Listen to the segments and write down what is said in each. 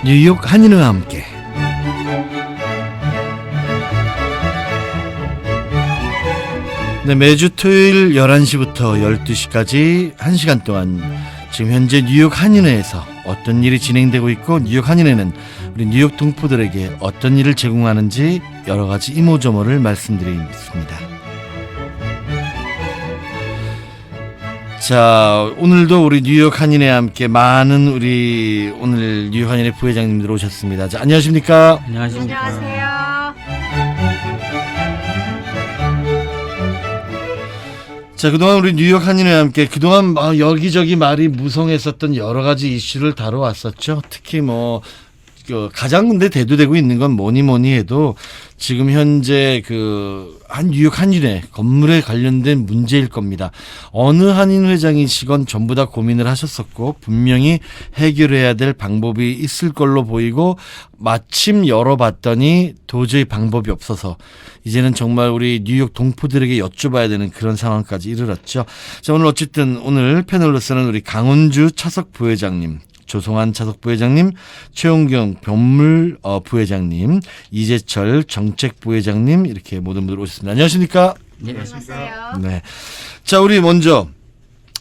뉴욕 한인회와 함께 네, 매주 토요일 11시부터 12시까지 1시간 동안 지금 현재 뉴욕 한인회에서 어떤 일이 진행되고 있고 뉴욕 한인회는 우리 뉴욕 동포들에게 어떤 일을 제공하는지 여러 가지 이모저모를 말씀드리겠습니다. 자, 오늘도 우리 뉴욕 한인회와 함께 많은 우리 오늘 뉴욕 한인회 부회장님들 오셨습니다. 자, 안녕하십니까? 안녕하십니까. 안녕하세요. 자, 그동안 우리 뉴욕 한인회와 함께 그동안 여기저기 말이 무성했었던 여러 가지 이슈를 다뤄왔었죠. 특히 가장 근데 대두되고 있는 건 뭐니 해도 지금 현재 한 뉴욕 한인회 건물에 관련된 문제일 겁니다. 어느 한인 회장이시건 전부 다 고민을 하셨었고 분명히 해결해야 될 방법이 있을 걸로 보이고 마침 열어봤더니 도저히 방법이 없어서 이제는 정말 우리 뉴욕 동포들에게 여쭤봐야 되는 그런 상황까지 이르렀죠. 자, 오늘 패널로서는 우리 강은주 차석 부회장님, 조성환 차석 부회장님, 최용경 변물 부회장님, 이재철 정책 부회장님 이렇게 모든 분들 오셨습니다. 안녕하십니까? 네, 안녕하세요. 네. 자, 우리 먼저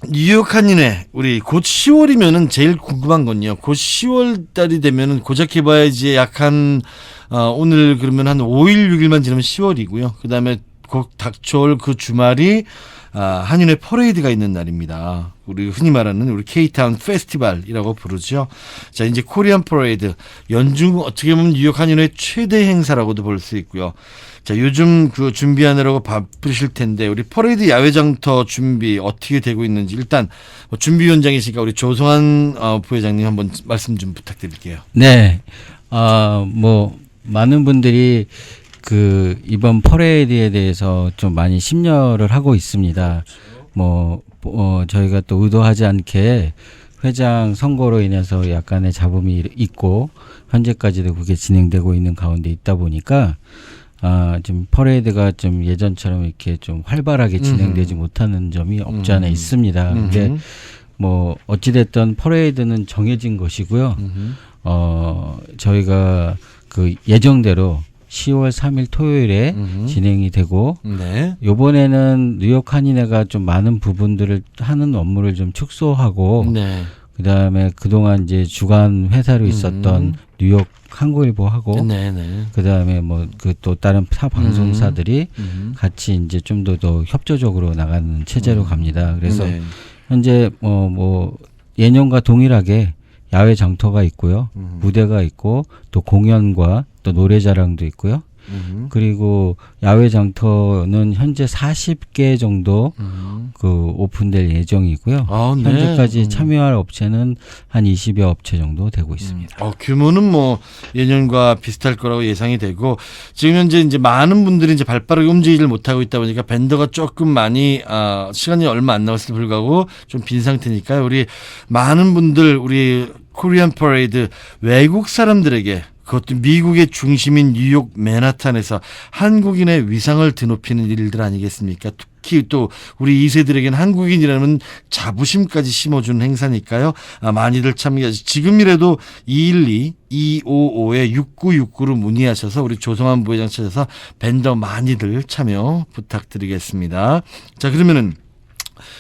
뉴욕 한인회 우리 곧 10월이면은 제일 궁금한 건요. 곧 10월 달이 되면은 고작 해봐야지 약한 오늘 그러면 한 5일 6일만 지나면 10월이고요. 그다음에 곧 닥쳐올 그 주말이 한인회 퍼레이드가 있는 날입니다. 우리 흔히 말하는 우리 K-타운 페스티벌이라고 부르죠. 자, 이제 코리안 퍼레이드 연중 어떻게 보면 뉴욕 한인회 최대 행사라고도 볼 수 있고요. 자, 요즘 준비하느라고 바쁘실 텐데 우리 퍼레이드 야외장터 준비 어떻게 되고 있는지 일단 준비위원장이시니까 우리 조성환 부회장님 한번 말씀 좀 부탁드릴게요. 네. 많은 분들이 이번 퍼레이드에 대해서 좀 많이 심려를 하고 있습니다. 저희가 또 의도하지 않게 회장 선거로 인해서 약간의 잡음이 있고 현재까지도 그게 진행되고 있는 가운데 있다 보니까 지금 퍼레이드가 좀 예전처럼 이렇게 좀 활발하게 진행되지 못하는 점이 없지 않아 있습니다. 근데 어찌됐든 퍼레이드는 정해진 것이고요. 저희가 예정대로 10월 3일 토요일에 진행이 되고 네. 이번에는 뉴욕 한인회가 좀 많은 부분들을 하는 업무를 좀 축소하고 네. 그다음에 그동안 이제 주간 회사로 있었던 뉴욕 한국일보하고 네네. 그다음에 또 다른 타 방송사들이 같이 이제 좀 더 협조적으로 나가는 체제로 갑니다. 그래서 네. 현재 예년과 동일하게 야외 장터가 있고요. 무대가 있고 또 공연과 또 노래자랑도 있고요. 그리고 야외 장터는 현재 40개 정도 오픈될 예정이고요. 네. 현재까지 참여할 업체는 한 20여 업체 정도 되고 있습니다. 규모는 예년과 비슷할 거라고 예상이 되고 지금 현재 이제 많은 분들이 이제 발빠르게 움직이질 못하고 있다 보니까 밴더가 조금 많이 시간이 얼마 안 남았을 때 불구하고 좀 빈 상태니까요. 우리 많은 분들 우리 코리안 퍼레이드 외국 사람들에게 그것도 미국의 중심인 뉴욕 맨하탄에서 한국인의 위상을 드높이는 일들 아니겠습니까? 특히 또 우리 2세들에게는 한국인이라는 자부심까지 심어주는 행사니까요. 많이들 참여하시. 지금이라도 212-255-6969로 문의하셔서 우리 조성환 부회장 찾아서 밴더 많이들 참여 부탁드리겠습니다. 자, 그러면은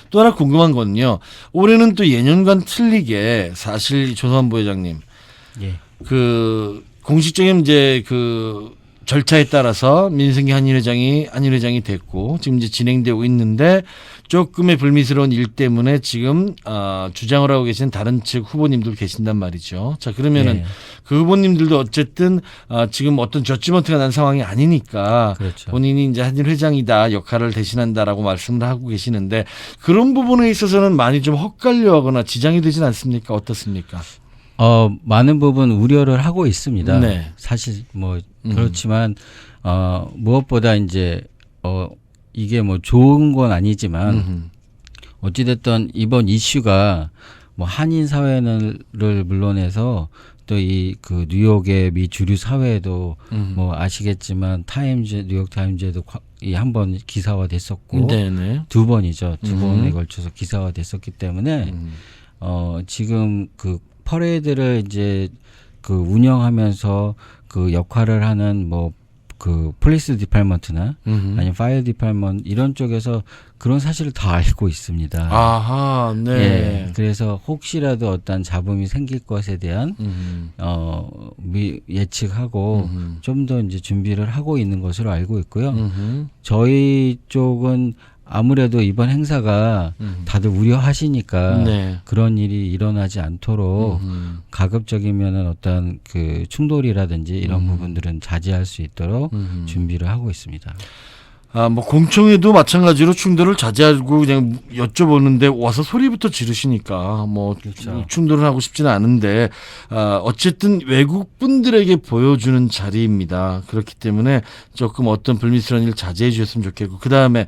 또 하나 궁금한 거는요. 올해는 또 예년과는 틀리게 사실 조성환 부회장님 예. 공식적인 이제 절차에 따라서 민승기 한인회장이 됐고 지금 이제 진행되고 있는데 조금의 불미스러운 일 때문에 지금 주장을 하고 계신 다른 측 후보님들 계신단 말이죠. 자, 그러면은 그 후보님들도 어쨌든 지금 어떤 저지먼트가 난 상황이 아니니까 그렇죠. 본인이 이제 한인회장이다 역할을 대신한다라고 말씀을 하고 계시는데 그런 부분에 있어서는 많이 좀 헛갈려하거나 지장이 되진 않습니까? 어떻습니까? 많은 부분 우려를 하고 있습니다. 네. 사실 그렇지만 무엇보다 이제 이게 좋은 건 아니지만 어찌됐든 이번 이슈가 한인 사회를 물론해서 또 뉴욕의 미 주류 사회에도 아시겠지만 뉴욕 타임즈에도 한 번 기사화 됐었고 네네. 두 번이죠. 두 번에 걸쳐서 기사화 됐었기 때문에 지금 퍼레이드를 이제 그 운영하면서 그 역할을 하는 뭐 그 폴리스 디팔먼트나 아니면 파이어 디팔먼트 이런 쪽에서 그런 사실을 다 알고 있습니다. 아하, 네. 예, 그래서 혹시라도 어떤 잡음이 생길 것에 대한 예측하고 좀 더 이제 준비를 하고 있는 것으로 알고 있고요. 저희 쪽은 아무래도 이번 행사가 다들 우려하시니까 네. 그런 일이 일어나지 않도록 가급적이면은 어떤 그 충돌이라든지 이런 부분들은 자제할 수 있도록 준비를 하고 있습니다. 아, 뭐 공청회도 마찬가지로 충돌을 자제하고 그냥 여쭤보는데 와서 소리부터 지르시니까 뭐 그렇죠. 충돌을 하고 싶지는 않은데 어쨌든 외국 분들에게 보여주는 자리입니다. 그렇기 때문에 조금 어떤 불미스러운 일 자제해 주셨으면 좋겠고 그 다음에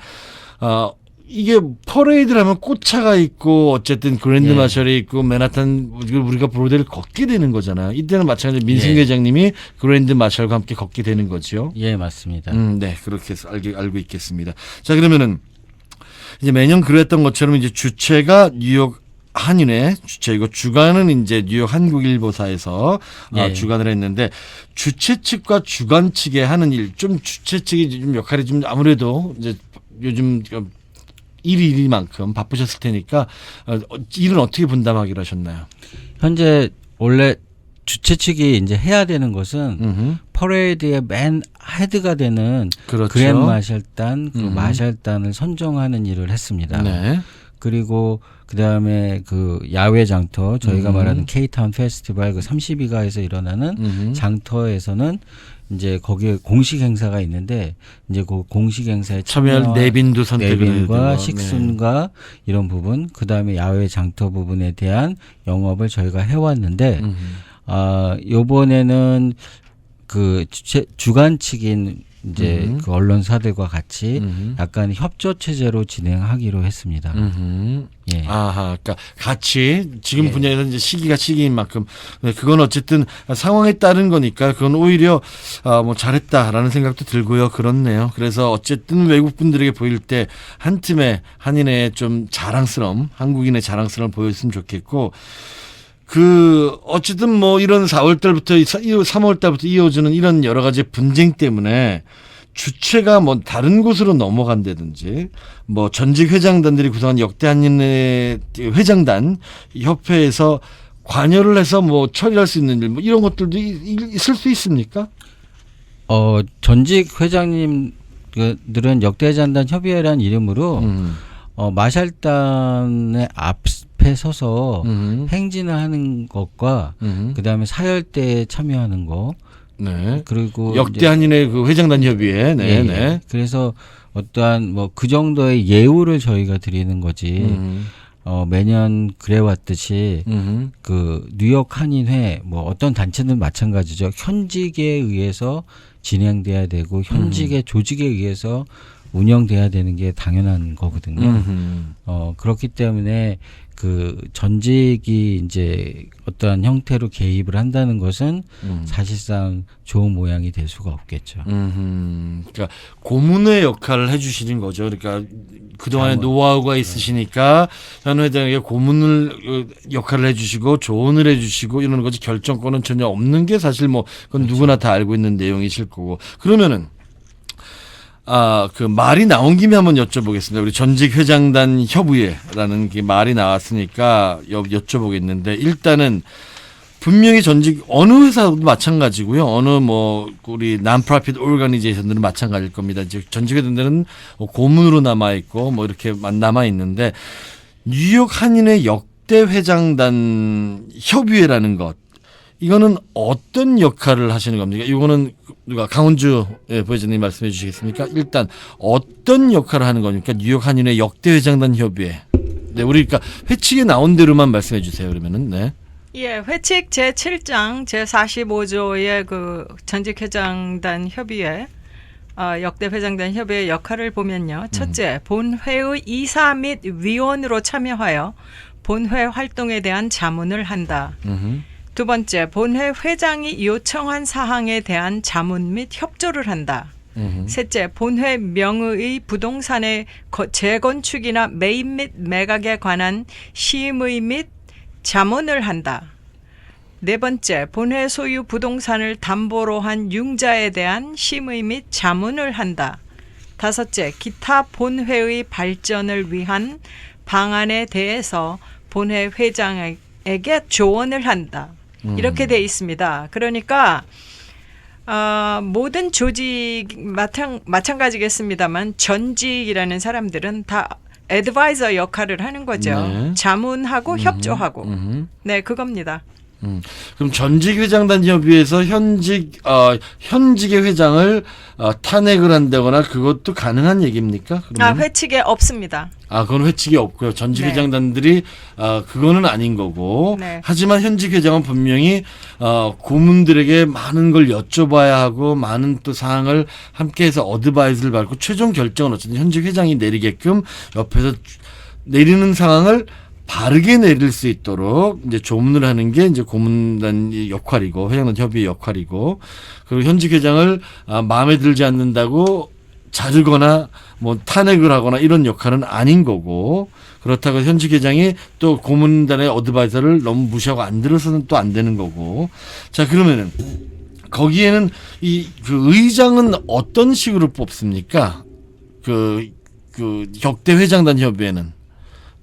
이게 퍼레이드를 하면 꽃차가 있고 어쨌든 그랜드 예. 마셜이 있고 맨하탄 우리가 브로드웨이를 걷게 되는 거잖아요. 이때는 마찬가지로 민승 예. 회장님이 그랜드 마셜과 함께 걷게 되는 거죠. 예, 맞습니다. 네, 그렇게 해서 알고 있겠습니다. 자, 그러면은 이제 매년 그랬던 것처럼 이제 주체가 뉴욕 한인회 주체이고 주관은 이제 뉴욕 한국일보사에서 예. 주관을 했는데 주최 측과 주관 측에 하는 일 좀 주최 측이 좀 역할이 좀 아무래도 이제 요즘 일이만큼 바쁘셨을 테니까 일은 어떻게 분담하기로 하셨나요? 현재 원래 주최 측이 이제 해야 되는 것은 퍼레이드의 맨 헤드가 되는 그렇죠. 그랜 마셜단, 그 마셜단을 선정하는 일을 했습니다. 네. 그리고 그다음에 그 야외 장터 저희가 말하는 K-타운 페스티벌 그 32가에서 일어나는 장터에서는 이제 거기에 공식 행사가 있는데 이제 그 공식 행사에 참여할 내빈도 선택을 해야 내빈과 되고. 식순과 이런 부분 그다음에 야외 장터 부분에 대한 영업을 저희가 해왔는데 요번에는 그 주관 측인 이제 그 언론사들과 같이 약간 협조 체제로 진행하기로 했습니다. 예. 아하, 그러니까 같이 지금 예. 분야에서 이제 시기가 시기인 만큼 그건 어쨌든 상황에 따른 거니까 그건 오히려 뭐 잘했다라는 생각도 들고요. 그렇네요. 그래서 어쨌든 외국 분들에게 보일 때 한 팀의 한인의 좀 자랑스러움, 한국인의 자랑스러움을 보였으면 좋겠고. 어쨌든 뭐 이런 4월 달부터 3월 달부터 이어지는 이런 여러 가지 분쟁 때문에 주체가 뭐 다른 곳으로 넘어간다든지 뭐 전직 회장단들이 구성한 역대 한인회 회장단 협회에서 관여를 해서 뭐 처리할 수 있는 일 뭐 이런 것들도 있을 수 있습니까? 전직 회장님들은 역대 회장단 협의회라는 이름으로 마샬단의 앞에 서서 행진을 하는 것과 그다음에 사열대에 참여하는 거 네. 그리고 역대 이제 한인회 그 회장단 협의회. 네, 예, 네. 그래서 어떠한 뭐 그 정도의 예우를 저희가 드리는 거지. 매년 그래왔듯이 그 뉴욕 한인회 뭐 어떤 단체는 마찬가지죠. 현직에 의해서 진행돼야 되고 현직의 조직에 의해서 운영돼야 되는 게 당연한 거거든요. 그렇기 때문에 그 전직이 이제 어떠한 형태로 개입을 한다는 것은 사실상 좋은 모양이 될 수가 없겠죠. 그러니까 고문의 역할을 해주시는 거죠. 그러니까 그동안에 자문. 노하우가 있으시니까 현 회장에게 고문을 역할을 해주시고 조언을 해주시고 이런 거지 결정권은 전혀 없는 게 사실 뭐 그건 누구나 다 알고 있는 내용이실 거고. 그러면은 그 말이 나온 김에 한번 여쭤보겠습니다. 우리 전직 회장단 협의회라는 게 말이 나왔으니까 여쭤보겠는데 일단은 분명히 전직 어느 회사도 마찬가지고요. 어느 뭐 우리 난프라핏 오르가니제이션들은 마찬가지일 겁니다. 이제 전직 회장들은 고문으로 남아 있고 뭐 이렇게 남아 있는데 뉴욕 한인회 역대 회장단 협의회라는 것 이거는 어떤 역할을 하시는 겁니까? 이거는 누가 강원주 부회장님 말씀해 주시겠습니까? 일단 어떤 역할을 하는 겁니까? 뉴욕 한인회 역대 회장단 협의회. 네, 우리 그러니까 회칙에 나온 대로만 말씀해 주세요. 그러면은 네. 예, 회칙 제7장 제45조의 그 전직 회장단 협의회 역대 회장단 협의회 역할을 보면요. 첫째, 본회의 이사 및 위원으로 참여하여 본회 활동에 대한 자문을 한다. 두 번째, 본회 회장이 요청한 사항에 대한 자문 및 협조를 한다. 셋째, 본회 명의의 부동산의 재건축이나 매입 및 매각에 관한 심의 및 자문을 한다. 네 번째, 본회 소유 부동산을 담보로 한 융자에 대한 심의 및 자문을 한다. 다섯째, 기타 본회의 발전을 위한 방안에 대해서 본회 회장에게 조언을 한다. 이렇게 돼 있습니다. 그러니까 모든 조직 마찬가지겠습니다만 전직이라는 사람들은 다 애드바이저 역할을 하는 거죠. 네. 자문하고 협조하고. 네, 그겁니다. 그럼 전직 회장단 협의회에서 현직의 회장을 탄핵을 한다거나 그것도 가능한 얘기입니까? 그러면? 회칙에 없습니다. 그건 회칙이 없고요. 전직 네. 회장단들이 그거는 아닌 거고. 네. 하지만 현직 회장은 분명히 고문들에게 많은 걸 여쭤봐야 하고 많은 또 사항을 함께해서 어드바이스를 받고 최종 결정은 어쨌든 현직 회장이 내리게끔 옆에서 내리는 상황을 바르게 내릴 수 있도록 이제 조문을 하는 게 이제 고문단 역할이고 회장단 협의회 역할이고, 그리고 현직 회장을 마음에 들지 않는다고 자르거나 뭐 탄핵을 하거나 이런 역할은 아닌 거고, 그렇다고 현직 회장이 또 고문단의 어드바이저를 너무 무시하고 안 들어서는 또 안 되는 거고. 자, 그러면은 거기에는 그 의장은 어떤 식으로 뽑습니까? 그 역대 회장단 협의회는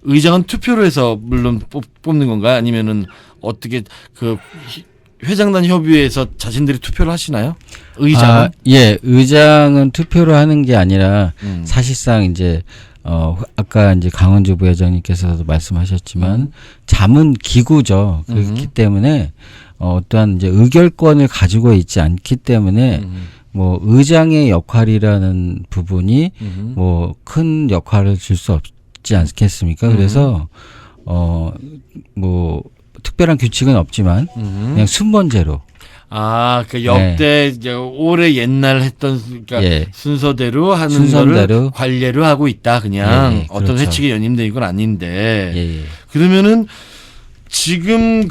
의장은 투표로 해서 물론 뽑는 건가요? 아니면은 어떻게 그 회장단 협의회에서 자신들이 투표를 하시나요? 의장은? 예, 의장은 투표를 하는 게 아니라 사실상 이제 아까 이제 강원주 부회장님께서도 말씀하셨지만 자문 기구죠. 그렇기 때문에 어떠한 이제 의결권을 가지고 있지 않기 때문에 뭐 의장의 역할이라는 부분이 뭐 큰 역할을 줄 수 없지 않겠습니까? 그래서 뭐 특별한 규칙은 없지만 그냥 순번제로. 그 역대 이제 오래 옛날 했던 그러니까 순서대로 하는 거를 관례로 하고 있다. 그냥 어떤 그렇죠. 회칙에 연임된 건 아닌데. 예. 그러면은 지금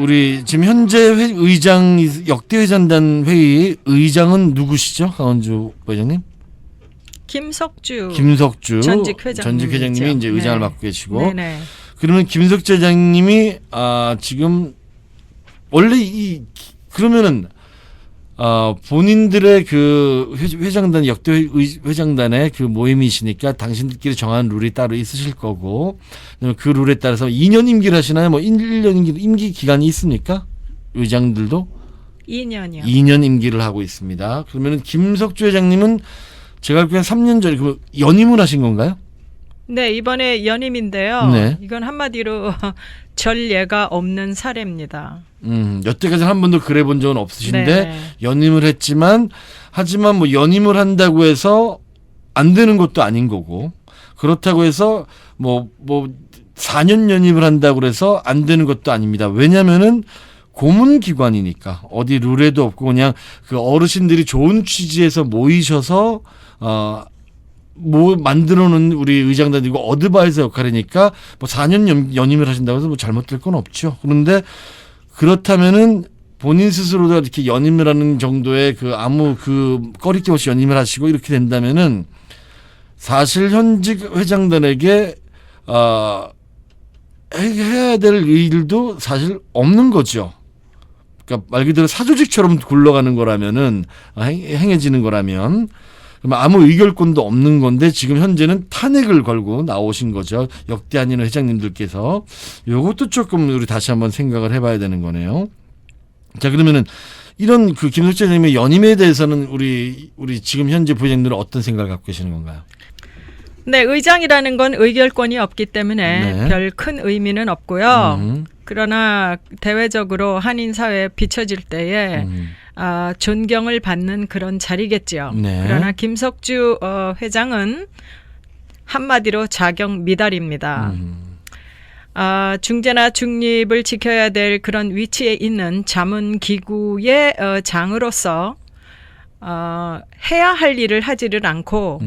우리 지금 현재 의장 역대 회장단 회의 의장은 누구시죠? 강원주 부회장님? 김석주 전직 회장님이 이제 의장을 맡고 계시고. 네네. 그러면 김석주 회장님이 지금 원래 그러면은 본인들의 그 회장단 역대 회장단의 그 모임이시니까 당신들끼리 정한 룰이 따로 있으실 거고, 그 룰에 따라서 2년 임기를 하시나요? 뭐 1년 임기 기간이 있습니까? 의장들도 2년이요. 2년 임기를 하고 있습니다. 그러면은 김석주 회장님은 제가 알기로는 3년 전에 그 연임을 하신 건가요? 네, 이번에 연임인데요. 네. 이건 한마디로 전례가 없는 사례입니다. 여태까지 한 번도 그래 본 적은 없으신데 네. 연임을 했지만, 하지만 뭐 연임을 한다고 해서 안 되는 것도 아닌 거고, 그렇다고 해서 뭐 4년 연임을 한다고 해서 안 되는 것도 아닙니다. 왜냐면은 고문기관이니까 어디 룰에도 없고 그냥 그 어르신들이 좋은 취지에서 모이셔서 뭐 만들어놓은 우리 의장단이고 어드바이저 역할이니까 뭐 4년 연임을 하신다고 해서 뭐 잘못될 건 없죠. 그런데 그렇다면은 본인 스스로도 이렇게 연임을 하는 정도의 아무 꺼리낌 없이 연임을 하시고 이렇게 된다면은 사실 현직 회장단에게 해야 될 일도 사실 없는 거죠. 그러니까 말 그대로 사조직처럼 굴러가는 거라면은 행해지는 거라면 그럼 아무 의결권도 없는 건데 지금 현재는 탄핵을 걸고 나오신 거죠. 역대 아닌 회장님들께서. 요것도 조금 우리 다시 한번 생각을 해봐야 되는 거네요. 자, 그러면은 이런 김석주 회장님의 연임에 대해서는 우리 지금 현재 부회장들은 어떤 생각을 갖고 계시는 건가요? 네, 의장이라는 건 의결권이 없기 때문에 별 큰 의미는 없고요. 그러나 대외적으로 한인 사회에 비춰질 때에 존경을 받는 그런 자리겠죠. 네. 그러나 김석주 회장은 한마디로 자격 미달입니다. 중재나 중립을 지켜야 될 그런 위치에 있는 자문기구의 장으로서 해야 할 일을 하지를 않고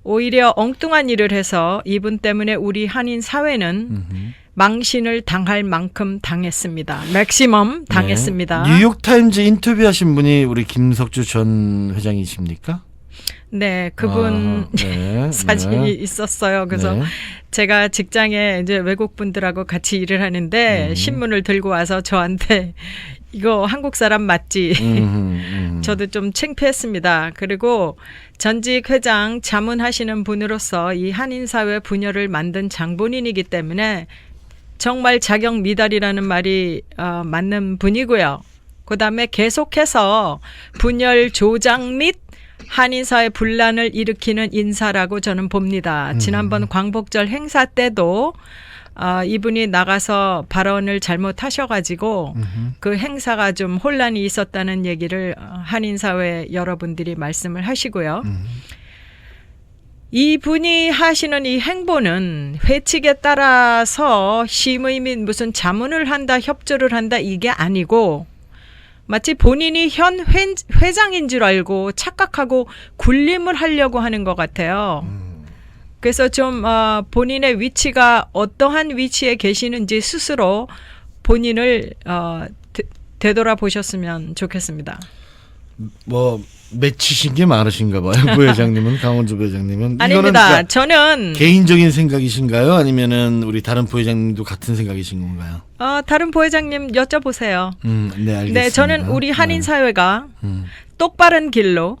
오히려 엉뚱한 일을 해서 이분 때문에 우리 한인 사회는 망신을 당할 만큼 당했습니다. 맥시멈 당했습니다. 네. 뉴욕타임즈 인터뷰하신 분이 우리 김석주 전 회장이십니까? 네, 그분 네, 사진이 네. 있었어요. 그래서 네. 제가 직장에 이제 외국 분들하고 같이 일을 하는데 신문을 들고 와서 저한테 이거 한국 사람 맞지? 저도 좀 창피했습니다. 그리고 전직 회장 자문하시는 분으로서 이 한인사회 분열을 만든 장본인이기 때문에 정말 자격 미달이라는 말이 맞는 분이고요. 그다음에 계속해서 분열 조장 및 한인사회 분란을 일으키는 인사라고 저는 봅니다. 지난번 광복절 행사 때도 이분이 나가서 발언을 잘못하셔가지고 그 행사가 좀 혼란이 있었다는 얘기를 한인사회 여러분들이 말씀을 하시고요. 이분이 하시는 이 행보는 회칙에 따라서 심의 및 무슨 자문을 한다, 협조를 한다 이게 아니고 마치 본인이 현 회장인 줄 알고 착각하고 군림을 하려고 하는 것 같아요. 그래서 좀 본인의 위치가 어떠한 위치에 계시는지 스스로 본인을 되돌아보셨으면 좋겠습니다. 뭐 맺히신 게 많으신가 봐요. 부회장님은 강원주 부회장님은 이거는 아닙니다. 그러니까 저는 개인적인 생각이신가요? 아니면은 우리 다른 부회장님도 같은 생각이신 건가요? 다른 부회장님 여쭤보세요. 네, 알겠습니다. 네, 저는 우리 한인 네. 사회가 똑바른 길로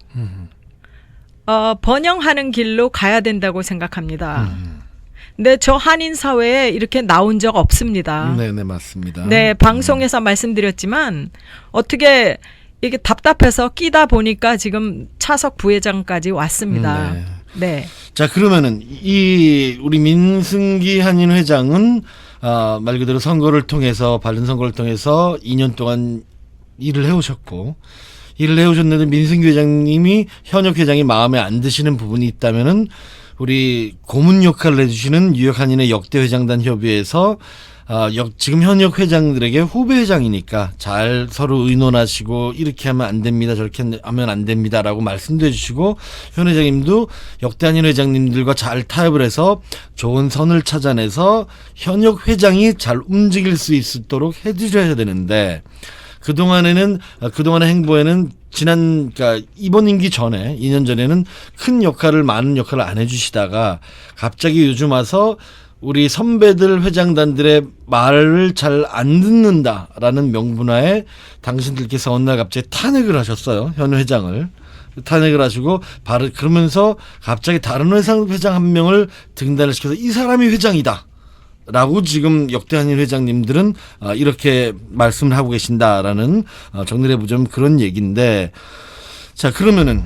번영하는 길로 가야 된다고 생각합니다. 근데 저 한인 사회에 이렇게 나온 적 없습니다. 네, 네, 맞습니다. 네, 방송에서 말씀드렸지만 어떻게 이게 답답해서 끼다 보니까 지금 차석 부회장까지 왔습니다. 네. 네. 자, 그러면은 이 우리 민승기 한인 회장은 말 그대로 선거를 통해서 바른 선거를 통해서 2년 동안 일을 해오셨고 일을 해오셨는데 민승기 회장님이 현역 회장이 마음에 안 드시는 부분이 있다면은 우리 고문 역할을 해주시는 뉴욕 한인의 역대 회장단 협의회에서 지금 현역 회장들에게 후배 회장이니까 잘 서로 의논하시고 이렇게 하면 안 됩니다, 저렇게 하면 안 됩니다라고 말씀도 해주시고 현 회장님도 역대 한인 회장님들과 잘 타협을 해서 좋은 선을 찾아내서 현역 회장이 잘 움직일 수 있도록 해주셔야 되는데 그동안의 행보에는 그러니까 이번 임기 전에 2년 전에는 많은 역할을 안 해주시다가 갑자기 요즘 와서 우리 선배들 회장단들의 말을 잘 안 듣는다라는 명분하에 당신들께서 어느 날 갑자기 탄핵을 하셨어요. 현 회장을. 탄핵을 하시고 그러면서 갑자기 다른 회장 한 명을 등단을 시켜서 이 사람이 회장이다. 라고 지금 역대 한인 회장님들은 이렇게 말씀을 하고 계신다라는 정리해보자면 그런 얘기인데 자 그러면은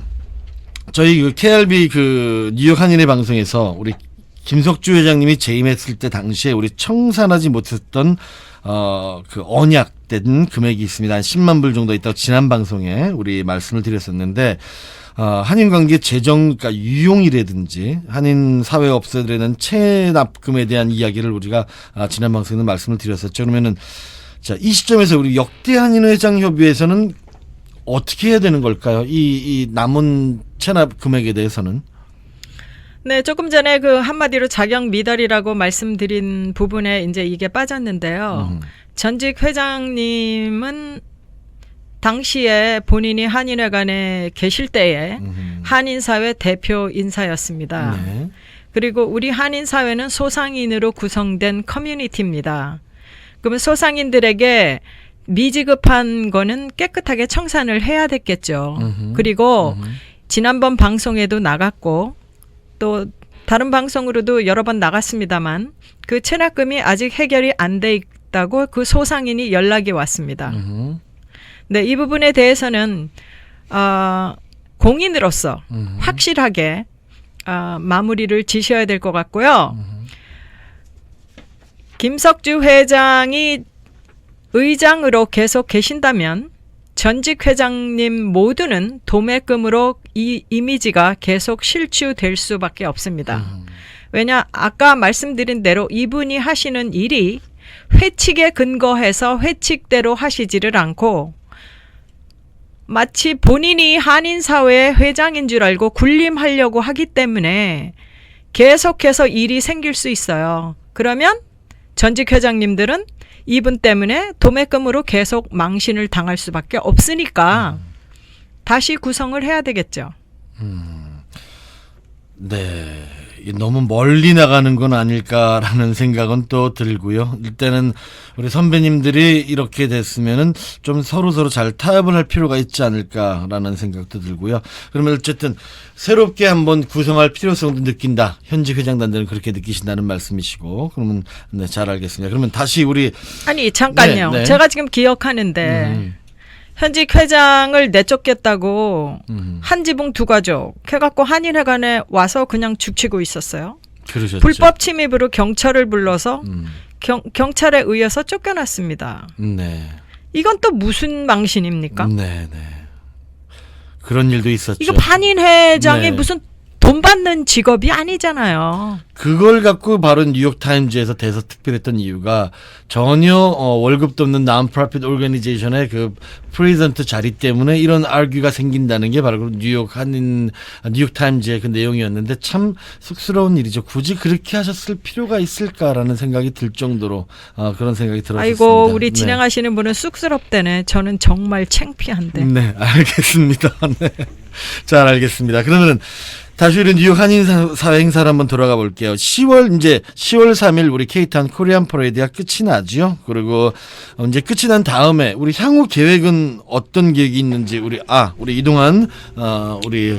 저희 그 KRB 그 뉴욕 한인의 방송에서 우리 김석주 회장님이 재임했을 때 당시에 우리 청산하지 못했던 그 언약된 금액이 있습니다. 한 10만 불 정도 있다고 지난 방송에 우리 말씀을 드렸었는데 한인 관계 그러니까 유용이라든지 한인 사회업체들에 대한 체납금에 대한 이야기를 우리가 지난 방송에서 말씀을 드렸었죠. 그러면은 자, 이 시점에서 우리 역대 한인 회장 협의회에서는 어떻게 해야 되는 걸까요? 이 남은 체납 금액에 대해서는. 네, 조금 전에 그 한마디로 자격 미달이라고 말씀드린 부분에 이제 이게 빠졌는데요. 전직 회장님은 당시에 본인이 한인회관에 계실 때에 한인사회 대표 인사였습니다. 네. 그리고 우리 한인사회는 소상인으로 구성된 커뮤니티입니다. 그러면 소상인들에게 미지급한 거는 깨끗하게 청산을 해야 됐겠죠. 그리고 지난번 방송에도 나갔고 또 다른 방송으로도 여러 번 나갔습니다만 그 체납금이 아직 해결이 안 돼 있다고 그 소상인이 연락이 왔습니다. 네, 이 부분에 대해서는 공인으로서 확실하게 마무리를 지셔야 될 것 같고요. 김석주 회장이 의장으로 계속 계신다면 전직 회장님 모두는 도매금으로 이 이미지가 계속 실추될 수밖에 없습니다. 왜냐 아까 말씀드린 대로 이분이 하시는 일이 회칙에 근거해서 회칙대로 하시지를 않고 마치 본인이 한인사회의 회장인 줄 알고 군림하려고 하기 때문에 계속해서 일이 생길 수 있어요. 그러면 전직 회장님들은 이분 때문에 도매금으로 계속 망신을 당할 수밖에 없으니까 다시 구성을 해야 되겠죠. 네. 너무 멀리 나가는 건 아닐까라는 생각은 또 들고요. 일단은 우리 선배님들이 이렇게 됐으면은 좀 서로 잘 타협을 할 필요가 있지 않을까라는 생각도 들고요. 그러면 어쨌든 새롭게 한번 구성할 필요성도 느낀다. 현직 회장단들은 그렇게 느끼신다는 말씀이시고, 그러면 네, 잘 알겠습니다. 그러면 다시 우리 아니 잠깐요. 네, 네. 제가 지금 기억하는데 현직 회장을 내쫓겠다고 한 지붕 두 가족 해갖고 한인회관에 와서 그냥 죽치고 있었어요. 그러셨죠. 불법 침입으로 경찰을 불러서 경찰에 의해서 쫓겨났습니다. 네. 이건 또 무슨 망신입니까? 네. 그런 일도 있었죠. 이거 반인 회장이 네. 무슨 돈 받는 직업이 아니잖아요. 그걸 갖고 바로 뉴욕타임즈에서 대서특필했던 이유가 전혀 월급도 없는 non-profit organization의 그 프레젠트 자리 때문에 이런 아규가 생긴다는 게 바로 뉴욕타임즈의 그 내용이었는데 참 쑥스러운 일이죠. 굳이 그렇게 하셨을 필요가 있을까라는 생각이 들 정도로 그런 생각이 들었습니다. 아이고 우리 진행하시는 분은 쑥스럽다네. 저는 정말 창피한데. 네, 알겠습니다. 네. 잘 알겠습니다. 그러면은 다시 우리 뉴욕 한인 사회 행사를 한번 돌아가 볼게요. 10월 3일 우리 케이타운 코리안 퍼레이드가 끝이 나죠. 그리고 이제 끝이 난 다음에 우리 향후 계획은 어떤 계획이 있는지 우리 이동환 우리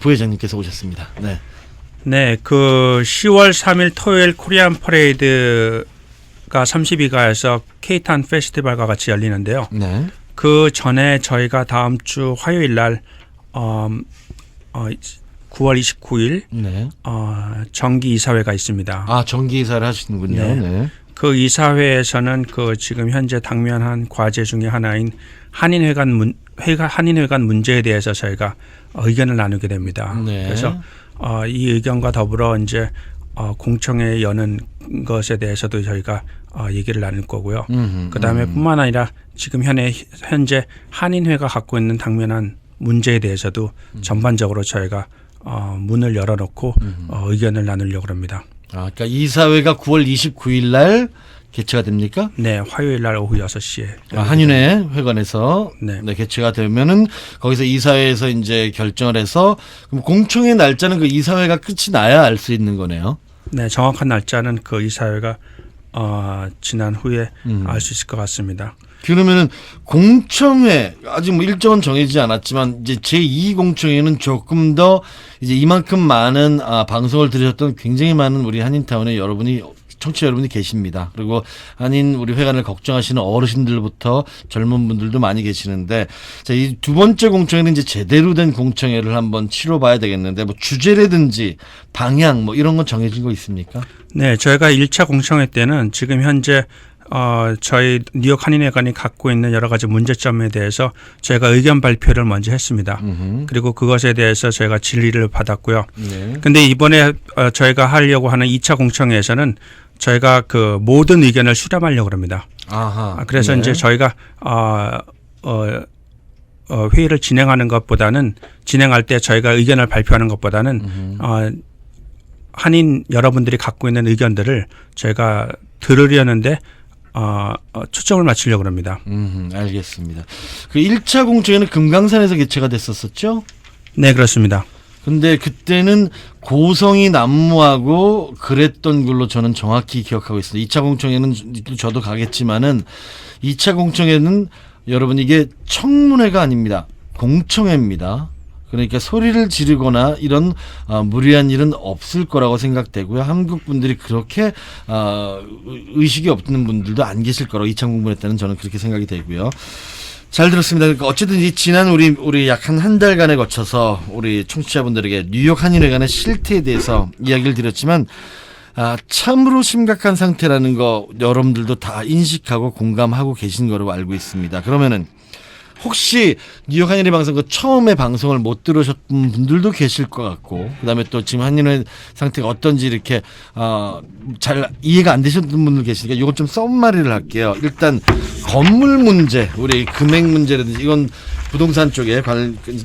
부회장님께서 오셨습니다. 네. 네, 그 10월 3일 토요일 코리안 퍼레이드가 32가에서 케이타운 페스티벌과 같이 열리는데요. 네. 그 전에 저희가 다음 주 화요일 날 9월 29일 네. 정기 이사회가 있습니다. 정기 이사를 하시는군요. 네. 네. 그 이사회에서는 그 지금 현재 당면한 과제 중에 하나인 한인회관 문제에 대해서 저희가 의견을 나누게 됩니다. 네. 그래서 이 의견과 더불어 이제 공청회 여는 것에 대해서도 저희가 얘기를 나눌 거고요. 그다음에 뿐만 아니라 지금 현재 한인회가 갖고 있는 당면한 문제에 대해서도 전반적으로 저희가 문을 열어놓고 의견을 나누려고 합니다. 그러니까 이사회가 9월 29일 날 개최가 됩니까? 네, 화요일 날 오후 6시에. 한인회 회관에서 네. 개최가 되면은 거기서 이사회에서 이제 결정을 해서 그럼 공청회 날짜는 그 이사회가 끝이 나야 알 수 있는 거네요. 네, 정확한 날짜는 그 이사회가 지난 후에 알 수 있을 것 같습니다. 그러면은 공청회 아직 뭐 일정은 정해지지 않았지만 이제 제2 공청회는 조금 더 이제 이만큼 많은 방송을 들으셨던 굉장히 많은 우리 한인타운의 청취자 여러분이 계십니다. 그리고 한인 우리 회관을 걱정하시는 어르신들부터 젊은 분들도 많이 계시는데 이 두 번째 공청회는 이제 제대로 된 공청회를 한번 치러봐야 되겠는데 뭐 주제라든지 방향 뭐 이런 건 정해진 거 있습니까? 네, 저희가 1차 공청회 때는 지금 현재 저희 뉴욕 한인회관이 갖고 있는 여러 가지 문제점에 대해서 저희가 의견 발표를 먼저 했습니다. 그리고 그것에 대해서 저희가 질의를 받았고요. 근데 이번에 저희가 하려고 하는 2차 공청회에서는 저희가 그 모든 의견을 수렴하려고 합니다. 그래서 이제 저희가 회의를 진행하는 것보다는 진행할 때 저희가 의견을 발표하는 것보다는 한인 여러분들이 갖고 있는 의견들을 저희가 들으려는데 초점을 맞추려고 합니다. 알겠습니다. 그 1차 공청회는 금강산에서 개최가 됐었었죠? 네, 그렇습니다. 근데 그때는 고성이 난무하고 그랬던 걸로 저는 정확히 기억하고 있습니다. 2차 공청회는 저도 가겠지만은 2차 공청회는 여러분 이게 청문회가 아닙니다. 공청회입니다. 그러니까 소리를 지르거나 이런 무리한 일은 없을 거라고 생각되고요. 한국 분들이 그렇게 의식이 없는 분들도 안 계실 거라고 2차 공부회 때는 저는 그렇게 생각이 되고요. 잘 들었습니다. 그러니까 어쨌든 이 지난 우리 약 한 달간에 거쳐서 우리 청취자분들에게 뉴욕 한인회관의 실태에 대해서 이야기를 드렸지만 참으로 심각한 상태라는 거 여러분들도 다 인식하고 공감하고 계신 거로 알고 있습니다. 그러면은 혹시 뉴욕 한인회 방송 그 처음에 방송을 못 들으셨던 분들도 계실 것 같고 그다음에 또 지금 한인회 상태가 어떤지 이렇게 잘 이해가 안 되셨던 분들 계시니까 이건 좀 썸마리를 할게요. 일단 건물 문제, 우리 금액 문제라든지 이건 부동산 쪽에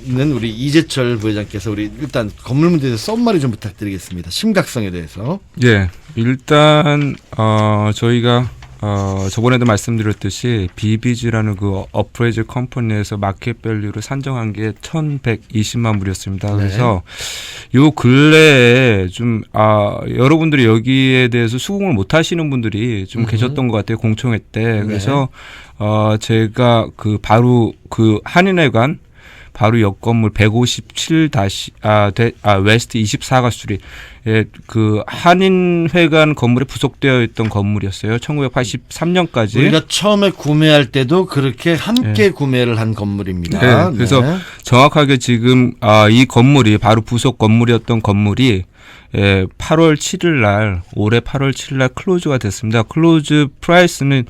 있는 우리 이재철 부회장께서 우리 일단 건물 문제에 대해서 썸마리 좀 부탁드리겠습니다. 심각성에 대해서. 예, 일단 저희가 저번에도 말씀드렸듯이 비비지라는 그 어프레이즈 컴퍼니에서 마켓 밸류를 산정한 게 1,120만 불이었습니다. 그래서 요 근래에 좀 여러분들이 여기에 대해서 수긍을 못 하시는 분들이 좀 계셨던 것 같아요. 공청회 때. 그래서 제가 그 바로 그 한인회관 바로 옆 건물 157 웨스트 24가수리 그 한인회관 건물에 부속되어 있던 건물이었어요. 1983년까지. 우리가 처음에 구매할 때도 그렇게 함께 구매를 한 건물입니다. 네, 그래서 정확하게 지금 이 건물이 바로 부속 건물이었던 건물이 8월 7일 날 올해 8월 7일 날 클로즈가 됐습니다. 클로즈 프라이스는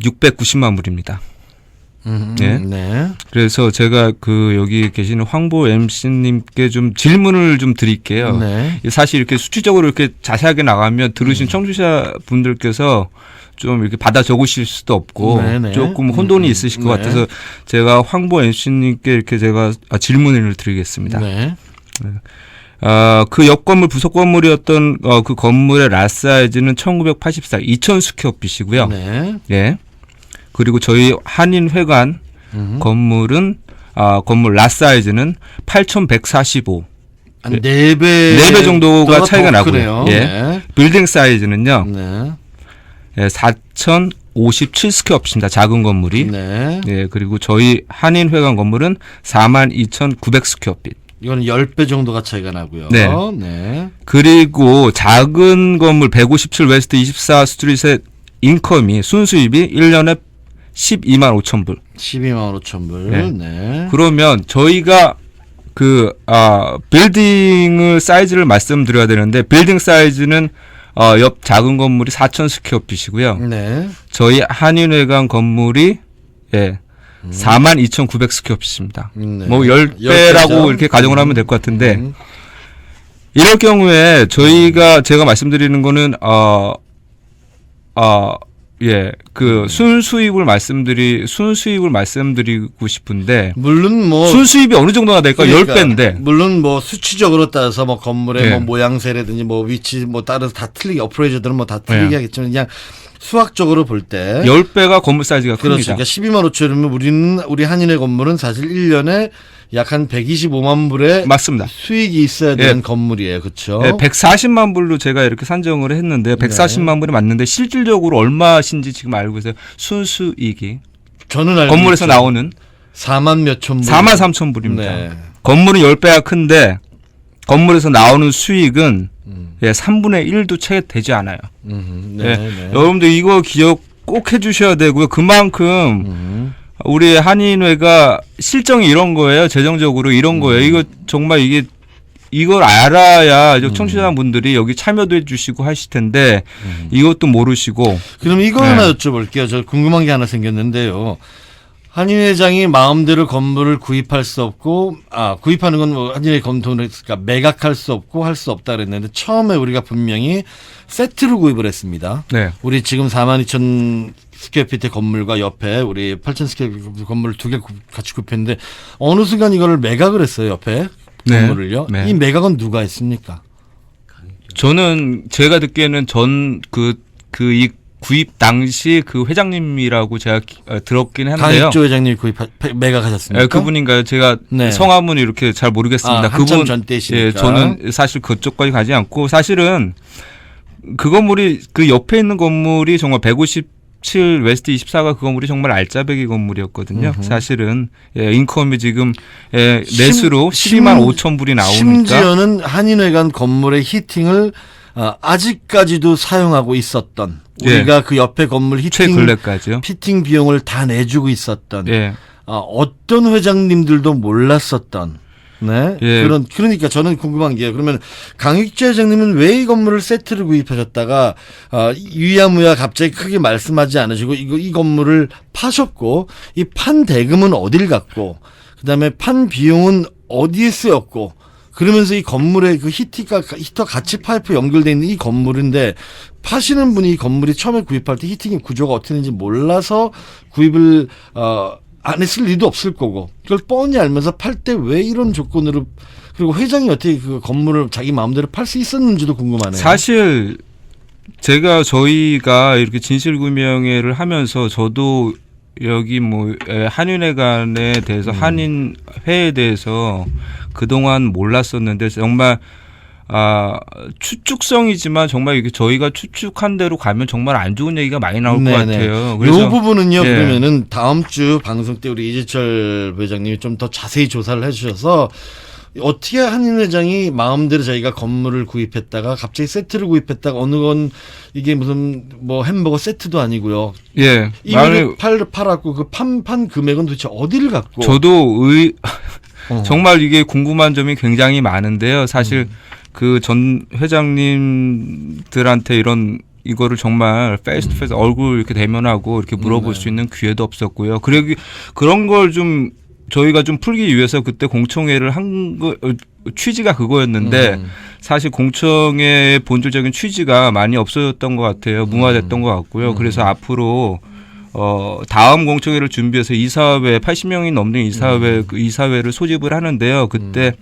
690만 불입니다. 네. 그래서 제가 그 여기 계시는 황보 MC님께 좀 질문을 좀 드릴게요. 네. 사실 이렇게 수치적으로 이렇게 자세하게 나가면 들으신 청취자 분들께서 좀 이렇게 받아 적으실 수도 없고 조금 혼돈이 있으실 것 같아서 제가 황보 MC님께 이렇게 제가 질문을 드리겠습니다. 네. 그 옆 건물 부속 건물이었던 그 건물의 라사이즈는 1984 2000스퀘어핏이고요. 네. 예. 그리고 저희 한인회관 건물은 건물 라사이즈는 8,145. 한 4배 정도가 차이가 나고요. 예. 네. 빌딩 사이즈는요. 네. 4,057스퀘어핏입니다. 작은 건물이. 네. 예. 그리고 저희 한인회관 건물은 42,900스퀘어핏. 이거는 10배 정도가 차이가 나고요. 네. 네. 그리고 작은 건물 157 웨스트 24 스트릿의 인컴이 순수입이 1년에 12만 5천 불. 12만 5천 불. 네. 네. 그러면 저희가 빌딩을 사이즈를 말씀드려야 되는데 빌딩 사이즈는 옆 작은 건물이 4,000 스퀘어핏이고요. 네. 저희 한인회관 건물이 42,900 스퀘어핏입니다. 네. 뭐 10배라고 10배죠? 이렇게 가정을 하면 될 것 같은데 이럴 경우에 제가 말씀드리는 거는 그 순수입을 말씀드리고 싶은데 물론 뭐 순수입이 어느 정도나 될까? 그러니까 10배인데. 물론 뭐 수치적으로 따져서 뭐 건물의 네. 뭐 모양새라든지 뭐 위치 뭐 따라서 다 틀리게 어프레이저들은 뭐 다 틀리게 네. 하겠지만 그냥 수학적으로 볼 때 10배가 건물 사이즈가 그렇죠. 큽니다. 그러니까 12만 5천이면 우리 한인의 건물은 사실 1년에 약 한 125만 불의 맞습니다. 수익이 있어야 되는 건물이에요. 그렇죠? 140만 불로 제가 이렇게 산정을 했는데 140만 불이 맞는데 실질적으로 얼마신지 지금 알고 계세요? 순수익이 저는 알고 건물에서 있죠. 나오는 4만 몇천 불. 4만 3천 불입니다. 네. 건물은 10배가 큰데 건물에서 나오는 수익은 3분의 1도 채 되지 않아요. 네. 여러분들 이거 기억 꼭 해주셔야 되고요. 그만큼 우리 한인회가 실정이 이런 거예요. 재정적으로 이런 거예요. 이거 정말 이걸 알아야 청취자분들이 여기 참여도 해주시고 하실 텐데 이것도 모르시고. 그럼 이거 하나 여쭤볼게요. 저 궁금한 게 하나 생겼는데요. 한인 회장이 마음대로 건물을 구입할 수 없고, 구입하는 건 뭐 한인의 돈을 그러니까 매각할 수 없고 할 수 없다 그랬는데 처음에 우리가 분명히 세트로 구입을 했습니다. 네. 우리 지금 42,000 스퀘어피트 건물과 옆에 우리 8,000 스퀘어피트 건물 2개 같이 구입했는데 어느 순간 이거를 매각을 했어요. 옆에 건물을요. 네. 이 매각은 누가 했습니까? 저는 제가 듣기에는 이 구입 당시 그 회장님이라고 제가 들었긴 한데요. 강익조 회장님이 매각하셨습니까? 그분인가요? 제가 네. 성함은 이렇게 잘 모르겠습니다. 한참 전 때시니까. 예, 저는 사실 그쪽까지 가지 않고 사실은 그 건물이 그 옆에 있는 건물이 정말 157 웨스트 24가 그 건물이 정말 알짜배기 건물이었거든요. 사실은 인컴이 지금 내수로 12만 5천 불이 나오니까 심지어는 한인회관 건물의 히팅을 아직까지도 사용하고 있었던 우리가 그 옆에 건물 최근래까지요. 피팅 비용을 다 내주고 있었던 예. 어떤 회장님들도 몰랐었던 네. 예. 그러니까 저는 궁금한 게 그러면 강익재 회장님은 왜 이 건물을 세트를 구입하셨다가 유야무야 갑자기 크게 말씀하지 않으시고 이 건물을 파셨고 이 판 대금은 어딜 갔고 그다음에 판 비용은 어디에 쓰였고 그러면서 이 건물에 그 히터 같이 파이프 연결돼 있는 이 건물인데 파시는 분이 이 건물이 처음에 구입할 때 히팅의 구조가 어떻게 되는지 몰라서 구입을 안 했을 리도 없을 거고 그걸 뻔히 알면서 팔 때 왜 이런 조건으로 그리고 회장이 어떻게 그 건물을 자기 마음대로 팔 수 있었는지도 궁금하네요. 사실 저희가 이렇게 진실규명회를 하면서 저도 여기 뭐 한인회관에 대해서 한인회에 대해서 그동안 몰랐었는데 정말 추측성이지만 정말 이게 저희가 추측한 대로 가면 정말 안 좋은 얘기가 많이 나올 것 같아요. 이 부분은요. 예. 그러면은 다음 주 방송 때 우리 이재철 부회장님이 좀 더 자세히 조사를 해주셔서 어떻게 한인 회장이 마음대로 저희가 건물을 구입했다가 갑자기 세트를 구입했다가 어느 건 이게 무슨 뭐 햄버거 세트도 아니고요. 예. 이거를 팔았고 그 판 금액은 도대체 어디를 갖고? 저도 정말 이게 궁금한 점이 굉장히 많은데요. 사실 그 전 회장님들한테 이거를 정말 페이스 투 페이스 얼굴 이렇게 대면하고 이렇게 물어볼 수 있는 기회도 없었고요. 그런 걸 좀 저희가 좀 풀기 위해서 그때 공청회를 한 거 취지가 그거였는데 사실 공청회의 본질적인 취지가 많이 없어졌던 것 같아요. 무마됐던 것 같고요. 그래서 앞으로 다음 공청회를 준비해서 이사회 80명이 넘는 이사회를 소집을 하는데요. 그때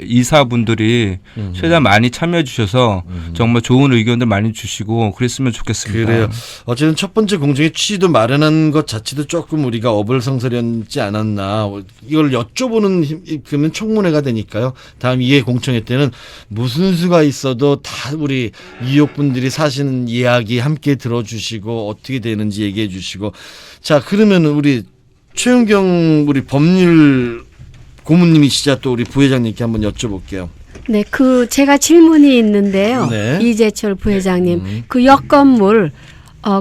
이사분들이 최대한 많이 참여해 주셔서 정말 좋은 의견들 많이 주시고 그랬으면 좋겠습니다. 그래요. 어쨌든 첫 번째 공정의 취지도 마련한 것 자체도 조금 우리가 어불성설이었지 않았나. 이걸 여쭤보는 그러면 청문회가 되니까요. 다음 2회 공청회 때는 무슨 수가 있어도 다 우리 뉴욕 분들이 사시는 이야기 함께 들어주시고 어떻게 되는지 얘기해 주시고. 자, 그러면 우리 최은경 우리 법률 고문님이시자 또 우리 부회장님께 한번 여쭤볼게요. 네, 제가 질문이 있는데요. 네. 이재철 부회장님, 그 옆 건물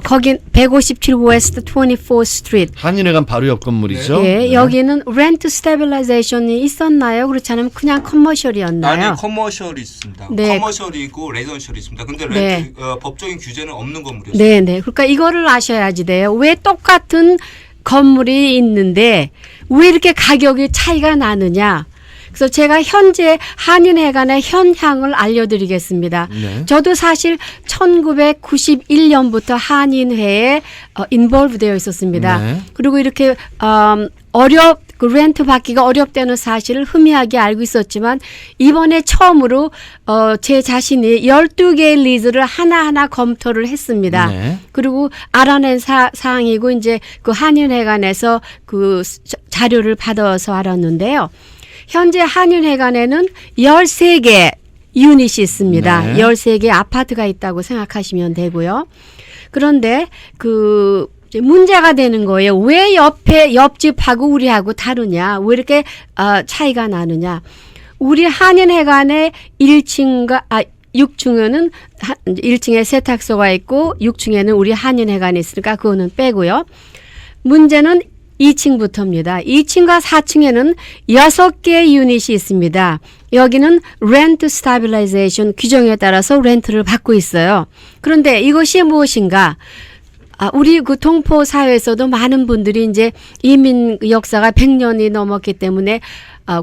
거긴 157 웨스트 24 스트리트. 한인회관 바로 옆 건물이죠. 예, 네. 여기는 렌트 스테빌라이제이션이 있었나요? 그렇지 않으면 그냥 커머셜이었나요? 아니 커머셜이 있습니다. 네. 커머셜이고 레지던셜이 있습니다. 근데 네. 법적인 규제는 없는 건물이었어요. 네, 네. 그러니까 이거를 아셔야지 돼요. 왜 똑같은 건물이 있는데 왜 이렇게 가격이 차이가 나느냐? 그래서 제가 현재 한인회관의 현황을 알려드리겠습니다. 네. 저도 사실 1991년부터 한인회에 인볼브 되어 있었습니다. 네. 그리고 이렇게 그 렌트 받기가 어렵다는 사실을 희미하게 알고 있었지만 이번에 처음으로 제 자신이 12개의 리즈를 하나하나 검토를 했습니다. 네. 그리고 알아낸 사항이고 이제 그 한인회관에서 그 자료를 받아서 알았는데요. 현재 한인회관에는 13개 유닛이 있습니다. 네. 13개 아파트가 있다고 생각하시면 되고요. 그런데 이제 문제가 되는 거예요. 왜 옆집하고 우리하고 다르냐? 왜 이렇게 차이가 나느냐? 우리 한인회관의 6층에는 1층에 세탁소가 있고 6층에는 우리 한인회관이 있으니까 그거는 빼고요. 문제는 2층부터입니다. 2층과 4층에는 6개의 유닛이 있습니다. 여기는 렌트 스타빌라이제이션 규정에 따라서 렌트를 받고 있어요. 그런데 이것이 무엇인가? 우리 그 동포 사회에서도 많은 분들이 이제 이민 역사가 100년이 넘었기 때문에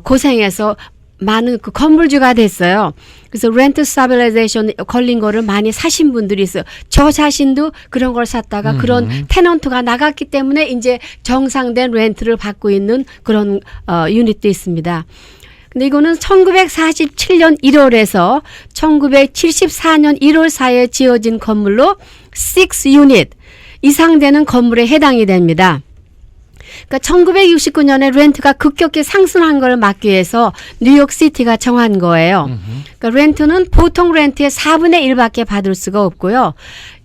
고생해서 많은 그 건물주가 됐어요. 그래서 렌트 스타빌라이제이션 걸린 거를 많이 사신 분들이 있어요. 저 자신도 그런 걸 샀다가 그런 테넌트가 나갔기 때문에 이제 정상된 렌트를 받고 있는 그런 유닛도 있습니다. 근데 이거는 1947년 1월에서 1974년 1월 사이에 지어진 건물로 6 유닛 이상 되는 건물에 해당이 됩니다. 그러니까 1969년에 렌트가 급격히 상승한 걸 막기 위해서 뉴욕시티가 정한 거예요. 그러니까 렌트는 보통 렌트의 4분의 1밖에 받을 수가 없고요.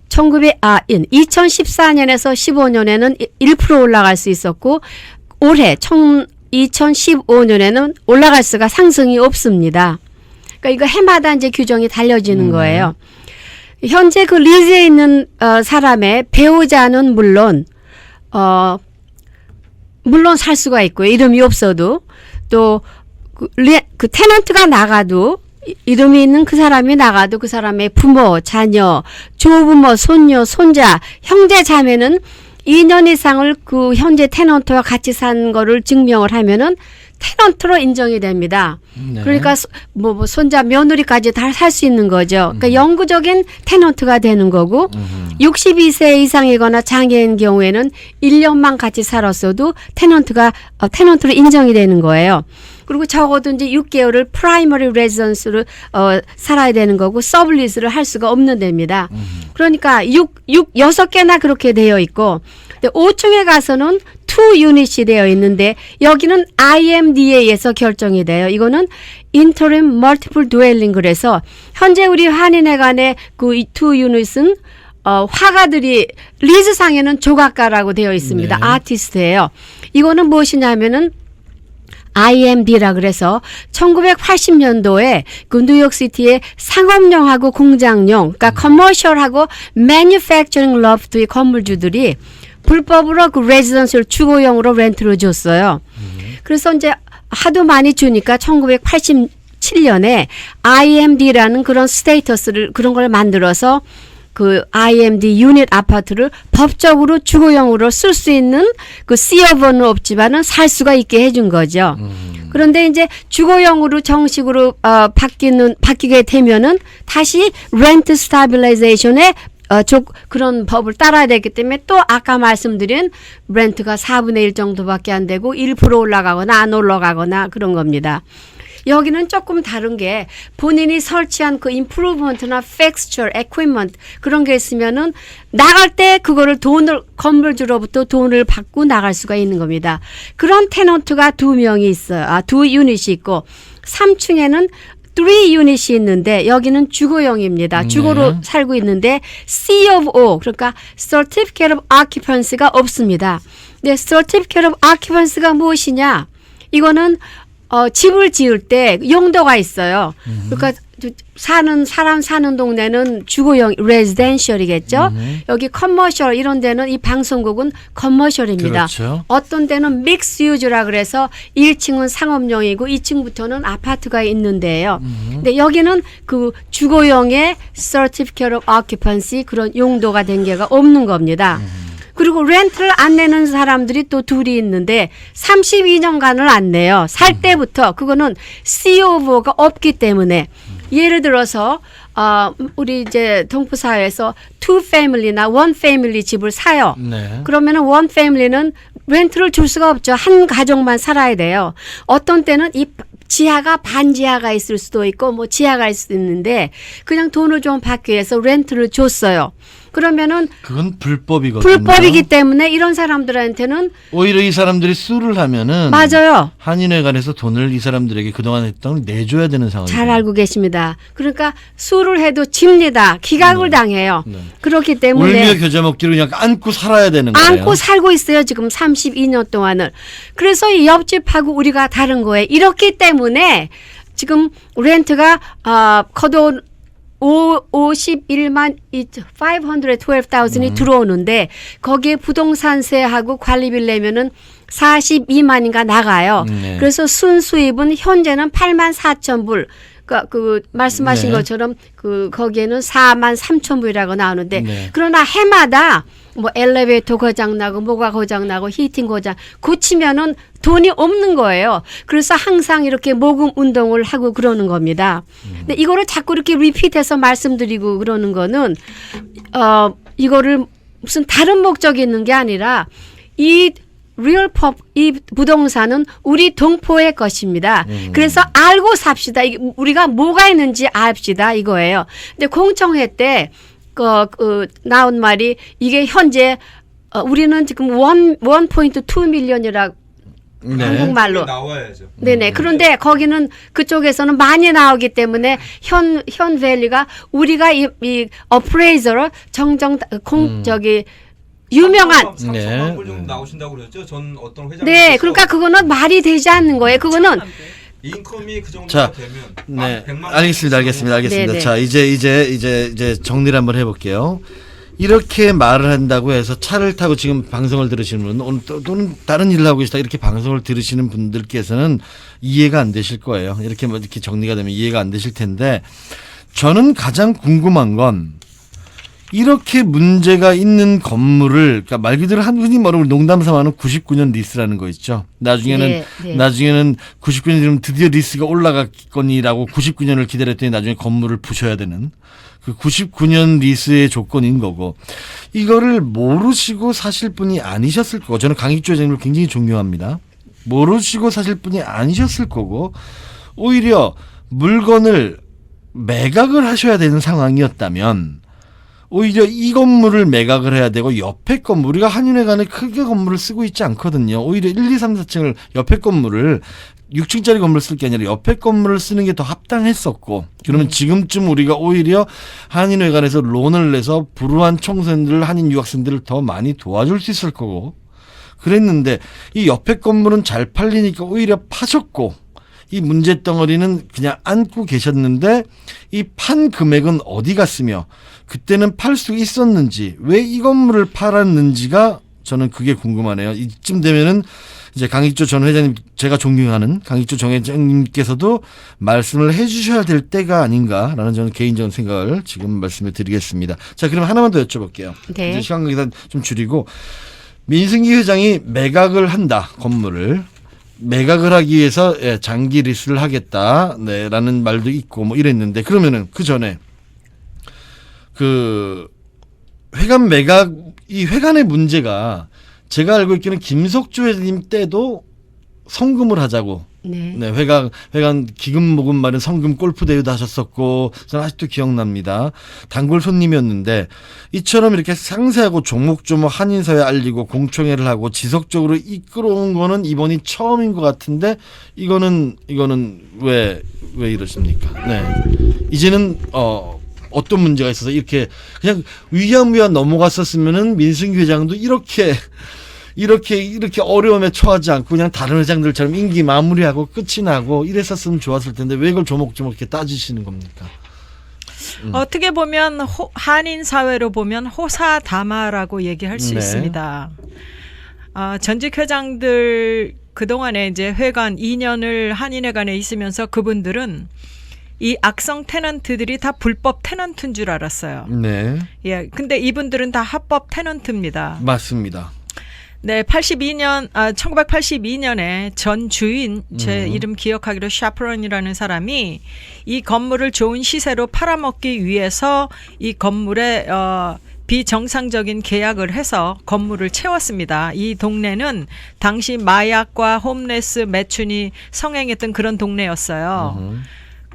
2014년에서 15년에는 1% 올라갈 수 있었고 올해 2015년에는 올라갈 수가 상승이 없습니다. 그러니까 이거 해마다 이제 규정이 달려지는 거예요. 현재 그 리즈에 있는 사람의 배우자는 물론 살 수가 있고요. 이름이 없어도 또 그 테넌트가 나가도 이름이 있는 그 사람이 나가도 그 사람의 부모, 자녀, 조부모, 손녀, 손자, 형제, 자매는 2년 이상을 그 현재 테넌트와 같이 산 거를 증명을 하면은 테넌트로 인정이 됩니다. 네. 그러니까 뭐 손자 며느리까지 다 살 수 있는 거죠. 그러니까 영구적인 테넌트가 되는 거고 62세 이상이거나 장애인 경우에는 1년만 같이 살았어도 테넌트로 인정이 되는 거예요. 그리고 적어도 이제 6개월을 프라이머리 레지던스로 살아야 되는 거고 서블리스를 할 수가 없는 데입니다. 그러니까 6개나 그렇게 되어 있고 5층에 가서는 2 유닛이 되어 있는데 여기는 IMDA에서 결정이 돼요. 이거는 Interim Multiple Dwelling 그래서 현재 우리 한인회관의 그 2 유닛은 화가들이 리즈상에는 조각가라고 되어 있습니다. 네. 아티스트예요. 이거는 무엇이냐면은 IMD라 그래서 1980년도에 그 뉴욕시티의 상업용하고 공장용, 그러니까 커머셜하고 매뉴팩처링 로프트의 건물주들이 불법으로 그 레지던스를 주거용으로 렌트를 줬어요. 그래서 이제 하도 많이 주니까 1987년에 IMD라는 그런 스테이터스를 그런 걸 만들어서 그 IMD 유닛 아파트를 법적으로 주거용으로 쓸 수 있는 그 C업은 없지만은 살 수가 있게 해준 거죠. 그런데 이제 주거용으로 정식으로 바뀌게 되면은 다시 렌트 스타빌라이제이션에 그런 법을 따라야 되기 때문에 또 아까 말씀드린 렌트가 4분의 1 정도밖에 안 되고 1% 올라가거나 안 올라가거나 그런 겁니다. 여기는 조금 다른 게 본인이 설치한 그 임프루먼트나 픽스처, 에퀴먼트 그런 게 있으면은 나갈 때 그거를 건물주로부터 돈을 받고 나갈 수가 있는 겁니다. 그런 테넌트가 2명이 있어요. 2 유닛이 있고 3층에는 3 유닛이 있는데 여기는 주거용입니다. 주거로 살고 있는데 C of O 그러니까 Certificate of Occupancy가 없습니다. 근데 Certificate of Occupancy가 무엇이냐? 이거는 집을 지을 때 용도가 있어요. 그러니까 사는 동네는 주거용 레지던셜이겠죠. 여기 커머셜 이런 데는 이 방송국은 커머셜입니다. 그렇죠. 어떤 데는 믹스 유즈라 그래서 1층은 상업용이고 2층부터는 아파트가 있는데요. 근데 여기는 그 주거용의 Certificate of Occupancy 그런 용도가 된 게가 없는 겁니다. 그리고 렌트를 안 내는 사람들이 또 2이 있는데 32년간을 안 내요. 살 때부터 그거는 COV가 없기 때문에 예를 들어서 우리 이제 동포 사회에서 2 패밀리나 1 패밀리 집을 사요. 네. 그러면은 1 패밀리는 렌트를 줄 수가 없죠. 한 가족만 살아야 돼요. 어떤 때는 이 지하가 반지하가 있을 수도 있고 뭐 지하가 있을 수도 있는데 그냥 돈을 좀 받기 위해서 렌트를 줬어요. 그러면은 그건 불법이거든요. 불법이기 때문에 이런 사람들한테는 오히려 이 사람들이 수를 하면은 맞아요. 한인회관에서 돈을 이 사람들에게 그동안 했던 걸 내줘야 되는 상황이죠. 잘 알고 계십니다. 그러니까 수를 해도 집니다. 기각을 당해요. 네. 그렇기 때문에 울며 겨자 먹기로 그냥 안고 살아야 되는 거예요. 안고 살고 있어요. 지금 32년 동안을. 그래서 이 옆집하고 우리가 다른 거예요. 이렇기 때문에 지금 렌트가 거둬 51만 512,000이 들어오는데 거기에 부동산세하고 관리비를 내면은 42만인가 나가요. 네. 그래서 순수입은 현재는 84,000불. 그러니까 그 말씀하신 네. 것처럼 그 거기에는 43,000불이라고 나오는데 네. 그러나 해마다 뭐 엘리베이터 고장 나고 뭐가 고장 나고 히팅 고장 고치면은 돈이 없는 거예요. 그래서 항상 이렇게 모금 운동을 하고 그러는 겁니다. 근데 이거를 자꾸 이렇게 리피트해서 말씀드리고 그러는 거는 이거를 무슨 다른 목적이 있는 게 아니라 이 부동산은 우리 동포의 것입니다. 그래서 알고 삽시다. 우리가 뭐가 있는지 압시다 이거예요. 근데 공청회 때 나온 말이 이게 현재 우리는 지금 1.2 밀리언이라고 네. 한국말로 나와야죠. 네네. 그런데 거기는 그쪽에서는 많이 나오기 때문에 현 밸류가 우리가 이 어프레이저로 저기 유명한 3천만 불 정도 나오신다고 그러죠? 전 어떤 회장 네, 그러니까 그거는 말이 되지 않는 거예요. 그거는 인컴이 그 정도가 자, 되면 네, 100만 알겠습니다. 네네. 자, 이제 정리를 한번 해볼게요. 이렇게 말을 한다고 해서 차를 타고 지금 방송을 들으시는 분, 또는 다른 일을 하고 계시다 이렇게 방송을 들으시는 분들께서는 이해가 안 되실 거예요. 이렇게 정리가 되면 이해가 안 되실 텐데, 저는 가장 궁금한 건 이렇게 문제가 있는 건물을, 그러니까 말 그대로 흔히 말하면 농담 삼아는 99년 리스라는 거 있죠. 나중에는 99년 되면 드디어 리스가 올라갔거니라고 99년을 기다렸더니 나중에 건물을 부셔야 되는 그 99년 리스의 조건인 거고, 이거를 모르시고 사실 분이 아니셨을 거고, 저는 강익주 회장님을 굉장히 존경합니다. 모르시고 사실 분이 아니셨을 거고 오히려 물건을 매각을 하셔야 되는 상황이었다면 오히려 이 건물을 매각을 해야 되고 옆에 건물 우리가 한인회관에 크게 건물을 쓰고 있지 않거든요. 오히려 1, 2, 3, 4층을 옆에 건물을 6층짜리 건물을 쓸 게 아니라 옆에 건물을 쓰는 게 더 합당했었고 그러면 지금쯤 우리가 오히려 한인회관에서 론을 내서 불우한 청소년들 한인 유학생들을 더 많이 도와줄 수 있을 거고 그랬는데 이 옆에 건물은 잘 팔리니까 오히려 파셨고 이 문제 덩어리는 그냥 안고 계셨는데 이 판 금액은 어디 갔으며 그때는 팔 수 있었는지 왜 이 건물을 팔았는지가 저는 그게 궁금하네요. 이쯤 되면은 이제 강익조 전 회장님 제가 존경하는 강익조 전 회장님께서도 말씀을 해주셔야 될 때가 아닌가라는 저는 개인적인 생각을 지금 말씀을 드리겠습니다. 자, 그럼 하나만 더 여쭤볼게요. 네. 이제 시간 관계상 좀 줄이고 민승기 회장이 매각을 한다 건물을 매각을 하기 위해서 장기 리스를 하겠다 네라는 말도 있고 뭐 이랬는데 그러면은 그 전에 그 회관 매각 이 회관의 문제가 제가 알고 있기는 김석주 회장님 때도 성금을 하자고 네. 네, 회관 기금 모금 마련 성금 골프 대회도 하셨었고 저는 아직도 기억납니다. 단골 손님이었는데 이처럼 이렇게 상세하고 조목조목 한인사회 알리고 공청회를 하고 지속적으로 이끌어온 거는 이번이 처음인 것 같은데 이거는 왜 이러십니까? 네, 이제는 어떤 문제가 있어서 이렇게 그냥 위안위안 넘어갔었으면은 민승기 회장도 이렇게 어려움에 처하지 않고 그냥 다른 회장들처럼 임기 마무리하고 끝이 나고 이랬었으면 좋았을 텐데 왜 이걸 조목조목 이렇게 따지시는 겁니까? 어떻게 보면 한인 사회로 보면 호사다마라고 얘기할 수 네. 있습니다. 전직 회장들 그동안에 이제 회관 2년을 한인회관에 있으면서 그분들은 이 악성 테넌트들이 다 불법 테넌트인 줄 알았어요. 네, 예, 근데 이분들은 다 합법 테넌트입니다. 맞습니다. 네, 1982년에 전 주인 제 이름 기억하기로 샤프런이라는 사람이 이 건물을 좋은 시세로 팔아먹기 위해서 이 건물에 비정상적인 계약을 해서 건물을 채웠습니다. 이 동네는 당시 마약과 홈레스 매춘이 성행했던 그런 동네였어요.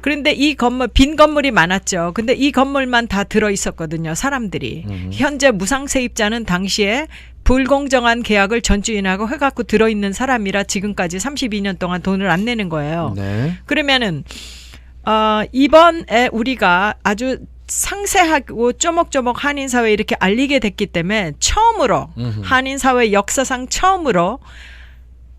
그런데 이 건물 빈 건물이 많았죠. 근데 이 건물만 다 들어 있었거든요. 사람들이. 현재 무상 세입자는 당시에 불공정한 계약을 전 주인하고 해갖고 들어있는 사람이라 지금까지 32년 동안 돈을 안 내는 거예요. 네. 그러면은 이번에 우리가 아주 상세하고 쪼목쪼목 한인사회 이렇게 알리게 됐기 때문에 처음으로 한인사회 역사상 처음으로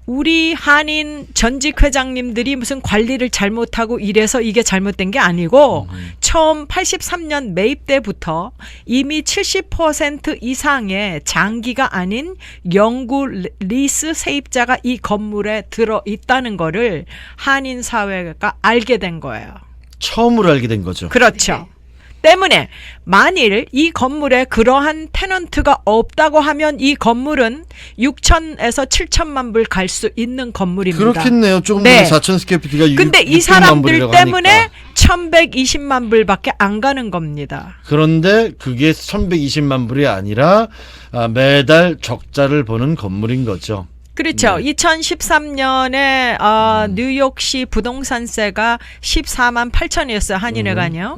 우리 한인 전직 회장님들이 무슨 관리를 잘못하고 이래서 이게 잘못된 게 아니고 처음 83년 매입 때부터 이미 70% 이상의 장기가 아닌 영구 리스 세입자가 이 건물에 들어 있다는 거를 한인 사회가 알게 된 거예요. 처음으로 알게 된 거죠. 그렇죠. 때문에 만일 이 건물에 그러한 테넌트가 없다고 하면 이 건물은 6천에서 7천만 불 갈 수 있는 건물입니다. 그렇겠네요. 조금 네. 전에 4천 스퀘어피트가 근데 이 사람들 때문에 1120만 불밖에 안 가는 겁니다. 그런데 그게 1120만 불이 아니라 매달 적자를 보는 건물인 거죠. 그렇죠. 네. 2013년에 뉴욕시 부동산세가 14만 8천이었어요. 한인회관이요.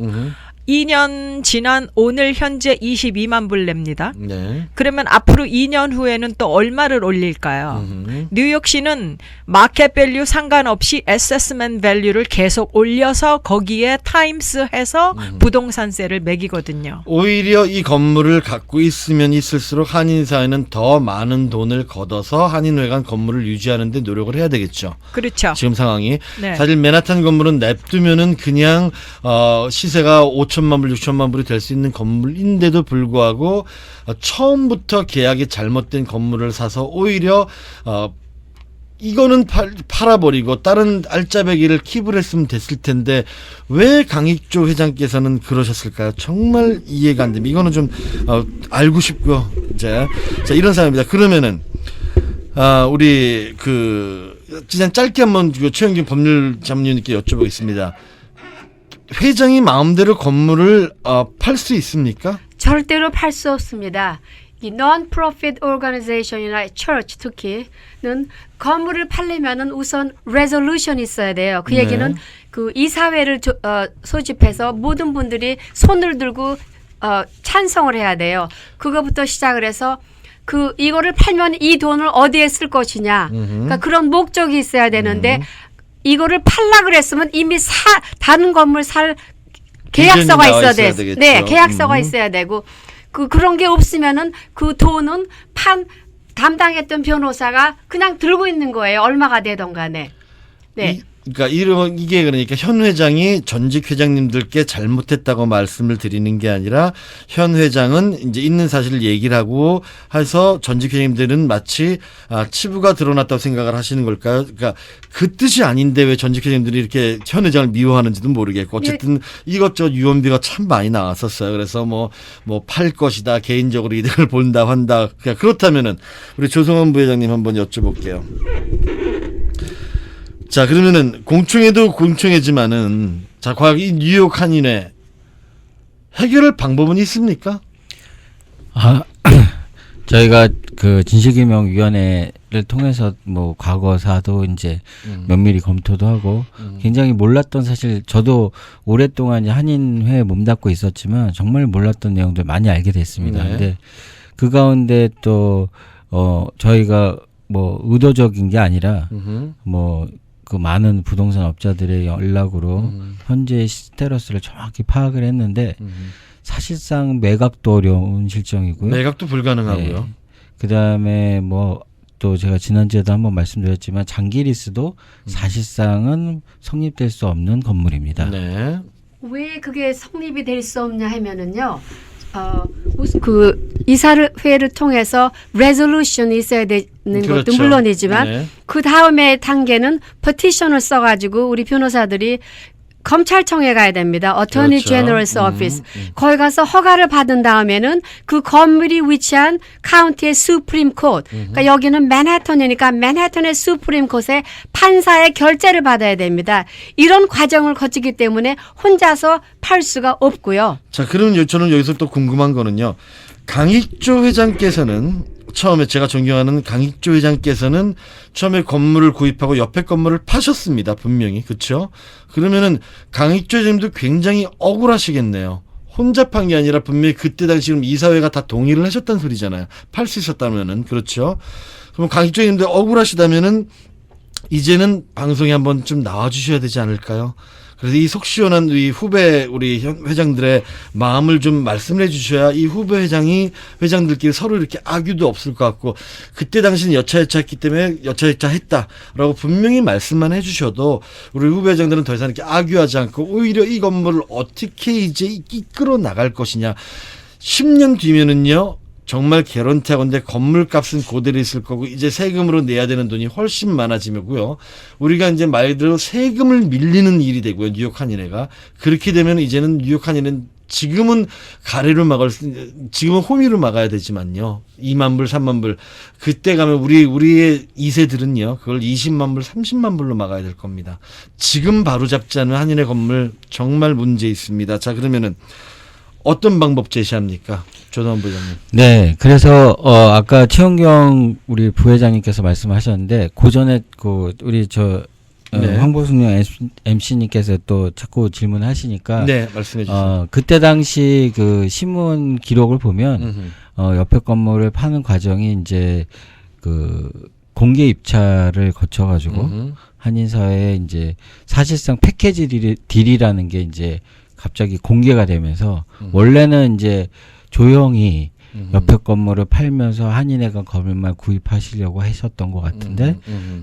2년 지난 오늘 현재 22만 불 냅니다. 네. 그러면 앞으로 2년 후에는 또 얼마를 올릴까요? 뉴욕시는 마켓 밸류 상관없이 어세스먼트 밸류를 계속 올려서 거기에 타임스 해서 부동산세를 매기거든요. 오히려 이 건물을 갖고 있으면 있을수록 한인사회는 더 많은 돈을 걷어서 한인회관 건물을 유지하는 데 노력을 해야 되겠죠. 그렇죠. 지금 상황이. 네. 사실 맨하탄 건물은 냅두면은 그냥 시세가 5천만 불, 6천만 불이 될 수 있는 건물인데도 불구하고 처음부터 계약이 잘못된 건물을 사서 오히려 이거는 팔아버리고 다른 알짜배기를 킵을 했으면 됐을 텐데 왜 강익조 회장께서는 그러셨을까요? 정말 이해가 안 됩니다. 이거는 좀 알고 싶고요. 자, 이런 사람입니다. 그러면은 우리 그냥 짧게 한번 최영진 법률 자문위원님께 여쭤보겠습니다. 회장이 마음대로 건물을 팔 수 있습니까? 절대로 팔 수 없습니다. 이 non-profit organization이나 church 특히는 건물을 팔려면은 우선 resolution이 있어야 돼요. 그 네. 얘기는 그 이사회를 소집해서 모든 분들이 손을 들고 찬성을 해야 돼요. 그거부터 시작을 해서 그 이거를 팔면 이 돈을 어디에 쓸 것이냐. 그러니까 그런 목적이 있어야 되는데 이거를 팔라 그랬으면 이미 다른 건물 살 계약서가 나와 있어야 있어야 돼. 되겠죠. 네, 계약서가 있어야 되고 그런 게 없으면은 그 돈은 담당했던 변호사가 그냥 들고 있는 거예요. 얼마가 되던 간에. 네. 이게 그러니까 현 회장이 전직 회장님들께 잘못했다고 말씀을 드리는 게 아니라 현 회장은 이제 있는 사실을 얘기를 하고 해서 전직 회장님들은 마치 치부가 드러났다고 생각을 하시는 걸까요? 그러니까 그 뜻이 아닌데 왜 전직 회장님들이 이렇게 현 회장을 미워하는지도 모르겠고 어쨌든 이것저것 유언비가 참 많이 나왔었어요. 그래서 뭐 팔 것이다, 개인적으로 이득을 본다 한다. 그러니까 그렇다면은 우리 조성원 부회장님 한번 여쭤볼게요. 자, 그러면은 공청회도 공청회지만은 자, 과거 이 뉴욕 한인회 해결할 방법은 있습니까? 저희가 그 진실규명위원회를 통해서 뭐 과거사도 이제 면밀히 검토도 하고 굉장히 몰랐던 사실 저도 오랫동안 이제 한인회에 몸담고 있었지만 정말 몰랐던 내용들 많이 알게 됐습니다. 네. 근데 그 가운데 또 저희가 뭐 의도적인 게 아니라 뭐 그 많은 부동산 업자들의 연락으로 현재 스테러스를 정확히 파악을 했는데 사실상 매각도 어려운 실정이고요. 매각도 불가능하고요. 네. 그다음에 뭐 또 제가 지난주에도 한번 말씀드렸지만 장기 리스도 사실상은 성립될 수 없는 건물입니다. 네. 왜 그게 성립이 될 수 없냐 하면은요. 그 이사회를 통해서 레졸루션이 있어야 되는 그렇죠. 것도 물론이지만 네. 그 다음에 단계는 petition을 써가지고 우리 변호사들이 검찰청에 가야 됩니다. 어터니 그렇죠. 제너럴스 오피스. 거기 가서 허가를 받은 다음에는 그 건물이 위치한 카운티의 수프림 코트. 그러니까 여기는 맨해튼이니까 맨해튼의 수프림 코트에 판사의 결재를 받아야 됩니다. 이런 과정을 거치기 때문에 혼자서 팔 수가 없고요. 자, 그러면 저는 여기서 또 궁금한 거는요. 강익조 회장께서는 처음에 제가 존경하는 강익조 회장께서는 처음에 건물을 구입하고 옆에 건물을 파셨습니다. 분명히. 그렇죠? 그러면은 강익조 회장님도 굉장히 억울하시겠네요. 혼자 판 게 아니라 분명히 그때 당시 지금 이사회가 다 동의를 하셨다는 소리잖아요. 팔 수 있었다면은. 그렇죠? 그럼 강익조 회장님도 억울하시다면은 이제는 방송에 한번 좀 나와 주셔야 되지 않을까요? 그래서 이 속 시원한 우리 후배 우리 회장들의 마음을 좀 말씀을 해주셔야 이 후배 회장들끼리 서로 이렇게 악유도 없을 것 같고 그때 당시는 여차여차했기 때문에 여차여차했다라고 분명히 말씀만 해주셔도 우리 후배 회장들은 더 이상 이렇게 악유하지 않고 오히려 이 건물을 어떻게 이제 이끌어 나갈 것이냐. 10년 뒤면은요. 정말 개런티하건데 건물값은 그대로 있을 거고 이제 세금으로 내야 되는 돈이 훨씬 많아지고요. 우리가 이제 말 그대로 세금을 밀리는 일이 되고요. 뉴욕 한인회가 그렇게 되면 이제는 뉴욕 한인회는 지금은 지금은 호미로 막아야 되지만요. 2만 불, 3만 불. 그때 가면 우리의 2세들은요. 그걸 20만 불, 30만 불로 막아야 될 겁니다. 지금 바로 잡지 않은 한인회 건물 정말 문제 있습니다. 자, 그러면은 어떤 방법 제시합니까? 조성원 부장님. 네, 그래서 아까 최은경 우리 부회장님께서 말씀하셨는데 고전에 우리 네. 황보승영 MC님께서 또 자꾸 질문하시니까 네, 말씀해 주세요. 그때 당시 그 신문 기록을 보면 옆에 건물을 파는 과정이 이제 그 공개 입찰을 거쳐가지고 한인사회에 이제 사실상 패키지 딜이라는 게 이제 갑자기 공개가 되면서 원래는 이제 조용히 옆에 건물을 팔면서 한인회가 건물만 구입하시려고 하셨던 것 같은데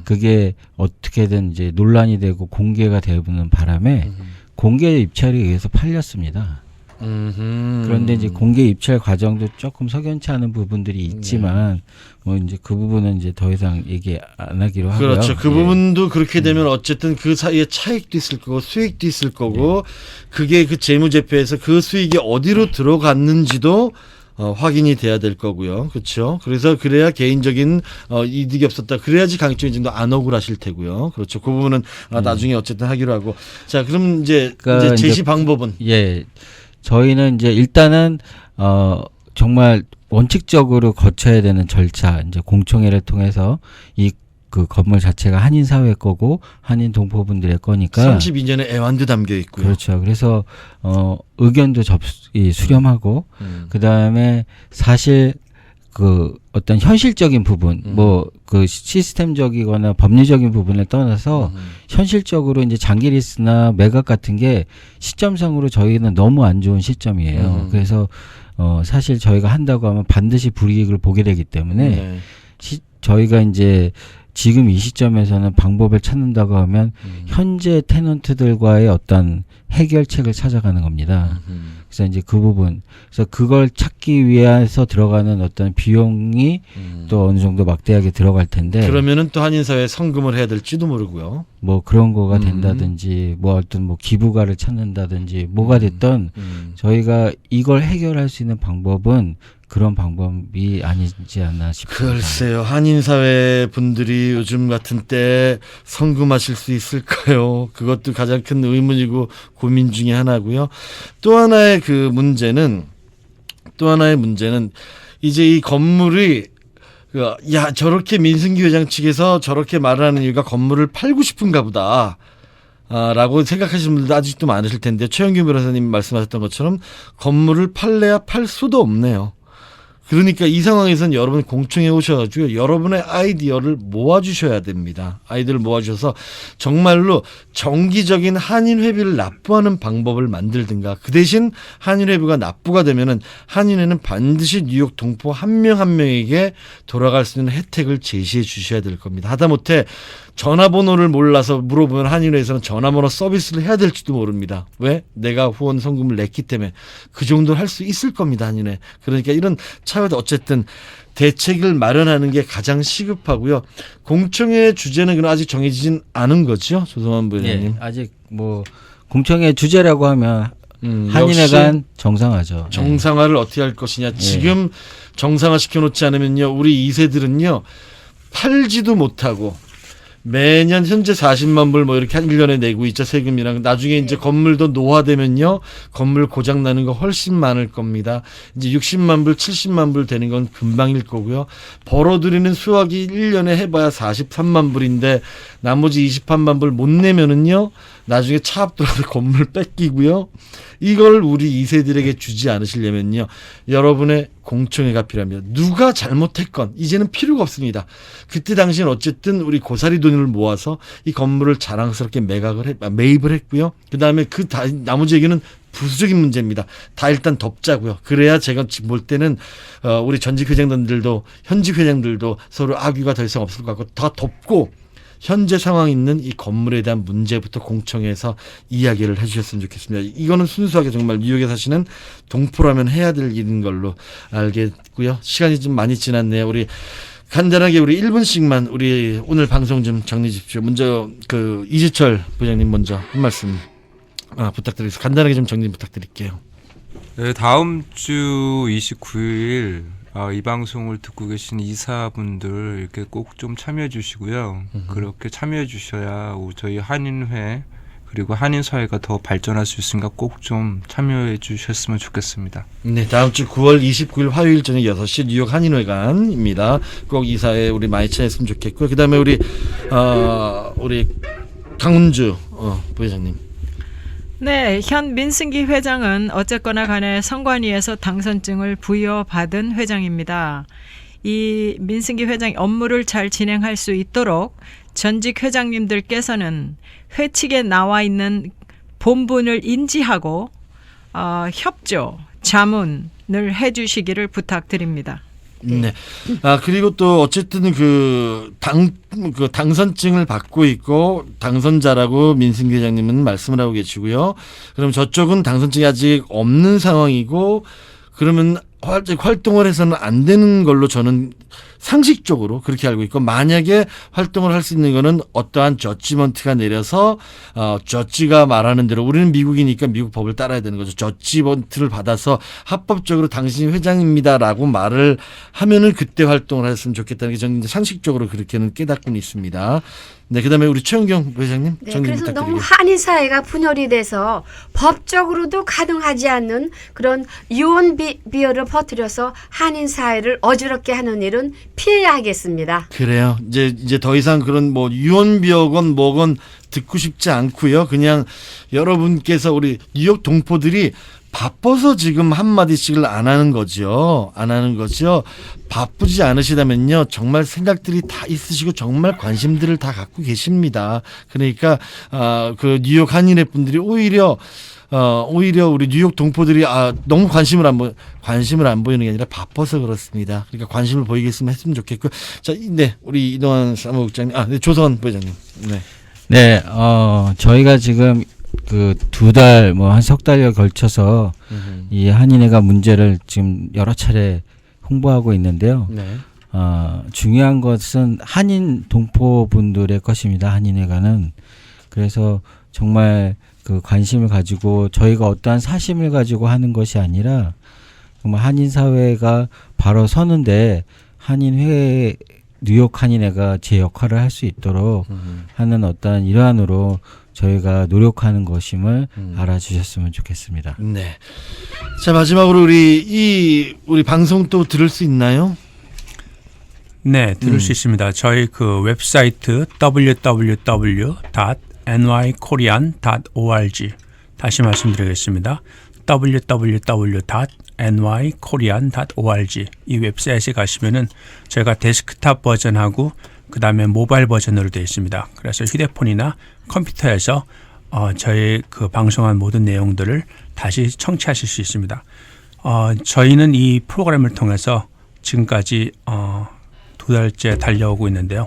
그게 어떻게든 이제 논란이 되고 공개가 되는 바람에 공개 입찰에 의해서 팔렸습니다. 그런데 이제 공개 입찰 과정도 조금 석연치 않은 부분들이 있지만 뭐 이제 그 부분은 이제 더 이상 얘기 안 하기로 하고요. 그렇죠. 그 예. 부분도 그렇게 되면 어쨌든 그 사이에 차익도 있을 거고 수익도 있을 거고 그게 그 재무제표에서 그 수익이 어디로 들어갔는지도 확인이 돼야 될 거고요. 그렇죠. 그래서 그래야 개인적인 이득이 없었다. 그래야지 강익조 회장도 안 억울하실 테고요. 그렇죠. 그 부분은 나중에 어쨌든 하기로 하고. 자, 그럼 이제 그러니까 제시 방법은 저희는 이제 일단은 정말 원칙적으로 거쳐야 되는 절차, 이제 공청회를 통해서 그 건물 자체가 한인 사회 거고 한인 동포분들의 거니까 32년의 애완도 담겨 있고요. 그렇죠. 그래서 의견도 수렴하고 그다음에 사실 그 어떤 현실적인 부분 뭐 그 시스템적이거나 법리적인 부분을 떠나서 현실적으로 이제 장기리스나 매각 같은 게 시점상으로 저희는 너무 안 좋은 시점이에요. 그래서 사실 저희가 한다고 하면 반드시 불이익을 보게 되기 때문에 네. 저희가 이제 지금 이 시점에서는 방법을 찾는다고 하면 현재 테넌트들과의 어떤 해결책을 찾아가는 겁니다. 그래서 이제 그 부분, 그래서 그걸 찾기 위해서 들어가는 어떤 비용이 또 어느 정도 막대하게 들어갈 텐데. 그러면은 또 한인사회에 성금을 해야 될지도 모르고요. 뭐 그런 거가 된다든지, 뭐 어떤 뭐 기부가를 찾는다든지, 뭐가 됐든 저희가 이걸 해결할 수 있는 방법은 그런 방법이 아니지 않나 싶습니다. 글쎄요, 한인사회 분들이 요즘 같은 때 성금하실 수 있을까요? 그것도 가장 큰 의문이고 고민 중에 하나고요. 또 하나의 문제는 이제 이 건물이 야, 저렇게 민승기 회장 측에서 저렇게 말하는 이유가 건물을 팔고 싶은가 보다. 라고 생각하시는 분들도 아직도 많으실 텐데, 최영규 변호사님 말씀하셨던 것처럼 건물을 팔래야 팔 수도 없네요. 그러니까 이 상황에서는 여러분 공청회 오셔가지고 여러분의 아이디어를 모아주셔야 됩니다. 아이디어를 모아주셔서 정말로 정기적인 한인회비를 납부하는 방법을 만들든가, 그 대신 한인회비가 납부가 되면은 한인회는 반드시 뉴욕 동포 한 명 한 명에게 돌아갈 수 있는 혜택을 제시해 주셔야 될 겁니다. 하다못해 전화번호를 몰라서 물어보면 한인회에서는 전화번호 서비스를 해야 될지도 모릅니다. 왜? 내가 후원 성금을 냈기 때문에. 그 정도를 할 수 있을 겁니다, 한인회. 그러니까 이런 차후에 어쨌든 대책을 마련하는 게 가장 시급하고요. 공청회 주제는 그럼 아직 정해지진 않은 거죠, 조성환 부회장님? 예, 아직 뭐 공청회 주제라고 하면 한인회 간 정상화죠. 정상화를 어떻게 할 것이냐. 지금 정상화 시켜놓지 않으면요, 우리 2세들은요 팔지도 못하고 매년 현재 40만 불 뭐 이렇게 한 1년에 내고 있죠, 세금이랑. 나중에 이제 건물도 노화되면요, 건물 고장 나는 거 훨씬 많을 겁니다. 이제 60만 불, 70만 불 되는 건 금방일 거고요. 벌어들이는 수확이 1년에 해봐야 43만 불인데 나머지 23만 불 못 내면은요, 나중에 차압 들어서 건물 뺏기고요. 이걸 우리 2세들에게 주지 않으시려면요, 여러분의 공청회가 필요합니다. 누가 잘못했건 이제는 필요가 없습니다. 그때 당시엔 어쨌든 우리 고사리 돈을 모아서 이 건물을 자랑스럽게 매입을 했고요. 그다음에 나머지 얘기는 부수적인 문제입니다. 다 일단 덮자고요. 그래야 제가 볼 때는 우리 전직 회장들도 현직 회장들도 서로 악유가 더 이상 없을 것 같고, 다 덮고 현재 상황에 있는 이 건물에 대한 문제부터 공청회에서 이야기를 해주셨으면 좋겠습니다. 이거는 순수하게 정말 뉴욕에 사시는 동포라면 해야 될 일인 걸로 알겠고요. 시간이 좀 많이 지났네요. 우리 간단하게 우리 1분씩만 우리 오늘 방송 좀 정리해 주십시오. 먼저 이재철 부장님 먼저 한 말씀 부탁드리겠습니다. 간단하게 좀 정리 부탁드릴게요. 네, 다음 주 29일 이 방송을 듣고 계신 이사분들 이렇게 꼭 좀 참여해 주시고요. 그렇게 참여해 주셔야 저희 한인회 그리고 한인사회가 더 발전할 수 있으니까 꼭 좀 참여해 주셨으면 좋겠습니다. 네, 다음 주 9월 29일 화요일 저녁 6시 뉴욕 한인회관입니다. 꼭 이사회 우리 많이 참여했으면 좋겠고요. 그다음에 우리 강훈주 부회장님. 네, 현 민승기 회장은 어쨌거나 간에 선관위에서 당선증을 부여받은 회장입니다. 이 민승기 회장이 업무를 잘 진행할 수 있도록 전직 회장님들께서는 회칙에 나와 있는 본분을 인지하고 협조, 자문을 해주시기를 부탁드립니다. 네. 그리고 또 어쨌든 당선증을 받고 있고 당선자라고 민승기 회장님은 말씀을 하고 계시고요. 그럼 저쪽은 당선증이 아직 없는 상황이고, 그러면 활동을 해서는 안 되는 걸로 저는 상식적으로 그렇게 알고 있고, 만약에 활동을 할 수 있는 거는 어떠한 저지먼트가 내려서 저지가 말하는 대로, 우리는 미국이니까 미국 법을 따라야 되는 거죠. 저지먼트를 받아서 합법적으로 당신이 회장입니다라고 말을 하면은 그때 활동을 했으면 좋겠다는 게 저는 상식적으로 그렇게는 깨닫고는 있습니다. 네, 그다음에 우리 최은경 부회장님 네, 정리 그래서 너무 부탁드리겠습니다. 한인 사회가 분열이 돼서 법적으로도 가능하지 않는 그런 유언 비어를 퍼뜨려서 한인 사회를 어지럽게 하는 일은 피해야 하겠습니다. 그래요. 이제 더 이상 그런 뭐 유언비어건 뭐건 듣고 싶지 않고요. 그냥 여러분께서 우리 뉴욕 동포들이 바빠서 지금 한마디씩을 안 하는 거죠. 안 하는 거죠. 바쁘지 않으시다면요. 정말 생각들이 다 있으시고 정말 관심들을 다 갖고 계십니다. 그러니까 그 뉴욕 한인회 분들이 오히려 우리 뉴욕 동포들이 너무 관심을 안 보이는 게 아니라 바빠서 그렇습니다. 그러니까 관심을 보이겠으면 했으면 좋겠고요. 자, 네, 우리 이동환 사무국장님, 네, 조선 부회장님, 네. 네, 저희가 지금 그 2달 뭐 한 석 달여 걸쳐서 이 한인회가 문제를 지금 여러 차례 홍보하고 있는데요. 네. 중요한 것은 한인 동포분들의 것입니다. 한인회가는. 그래서 정말 그 관심을 가지고 저희가 어떠한 사심을 가지고 하는 것이 아니라 정말 한인 사회가 바로 서는데 한인회 뉴욕 한인회가 제 역할을 할 수 있도록 하는 어떠한 일환으로 저희가 노력하는 것임을 알아주셨으면 좋겠습니다. 네. 자, 마지막으로 우리 방송 또 들을 수 있나요? 네, 들을 수 있습니다. 저희 그 웹사이트 www.nykorean.org 다시 말씀드리겠습니다. www.nykorean.org 이 웹사이트에 가시면은 저희가 데스크탑 버전하고 그 다음에 모바일 버전으로 되어 있습니다. 그래서 휴대폰이나 컴퓨터에서 저희 그 방송한 모든 내용들을 다시 청취하실 수 있습니다. 저희는 이 프로그램을 통해서 지금까지 2달째 달려오고 있는데요.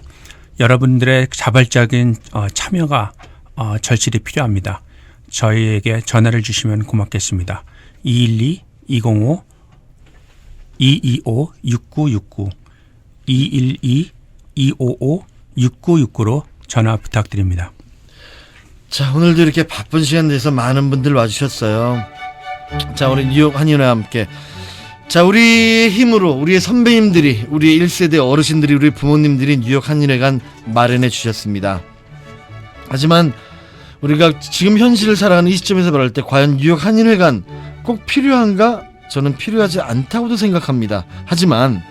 여러분들의 자발적인 참여가 절실히 필요합니다. 저희에게 전화를 주시면 고맙겠습니다. 212-205-225-6969 212-255-6969로 전화 부탁드립니다. 자, 오늘도 이렇게 바쁜 시간 내서 많은 분들 와주셨어요. 자, 우리 뉴욕 한인회와 함께 자, 우리의 힘으로 우리의 선배님들이 우리의 1세대 어르신들이 우리 부모님들이 뉴욕 한인회관 마련해 주셨습니다. 하지만 우리가 지금 현실을 살아가는 이 시점에서 말할 때 과연 뉴욕 한인회관 꼭 필요한가? 저는 필요하지 않다고도 생각합니다. 하지만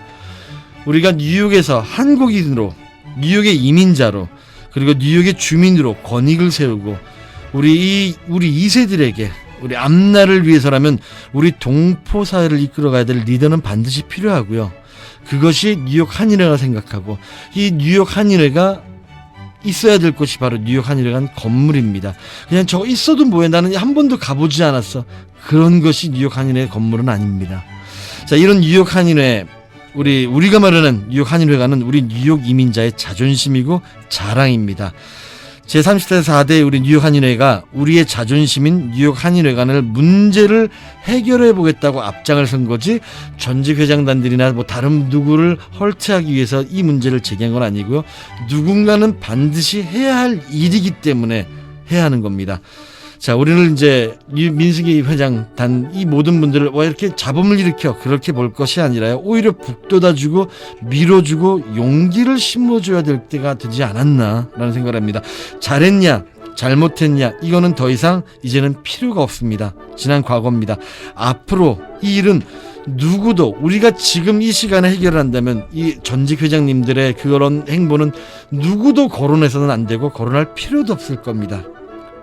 우리가 뉴욕에서 한국인으로 뉴욕의 이민자로 그리고 뉴욕의 주민으로 권익을 세우고 우리 2세들에게 우리 앞날을 위해서라면 우리 동포 사회를 이끌어가야 될 리더는 반드시 필요하고요. 그것이 뉴욕 한인회가 생각하고 이 뉴욕 한인회가 있어야 될 곳이 바로 뉴욕 한인회관 건물입니다. 그냥 저거 있어도 뭐해, 나는 한 번도 가보지 않았어. 그런 것이 뉴욕 한인회 건물은 아닙니다. 자, 이런 뉴욕 한인회 우리가 마련한 뉴욕 한인회관은 우리 뉴욕 이민자의 자존심이고 자랑입니다. 제34대 우리 뉴욕 한인회가 우리의 자존심인 뉴욕 한인회관을 문제를 해결해 보겠다고 앞장을 선 거지 전직 회장단들이나 뭐 다른 누구를 헐트하기 위해서 이 문제를 제기한 건 아니고요. 누군가는 반드시 해야 할 일이기 때문에 해야 하는 겁니다. 자, 우리는 이제 민승기 회장 단 이 모든 분들을 왜 이렇게 잡음을 일으켜 그렇게 볼 것이 아니라요. 오히려 북돋아주고 밀어주고 용기를 심어줘야 될 때가 되지 않았나라는 생각을 합니다. 잘했냐 잘못했냐 이거는 더 이상 이제는 필요가 없습니다. 지난 과거입니다. 앞으로 이 일은 누구도 우리가 지금 이 시간에 해결한다면 이 전직 회장님들의 그런 행보는 누구도 거론해서는 안 되고 거론할 필요도 없을 겁니다.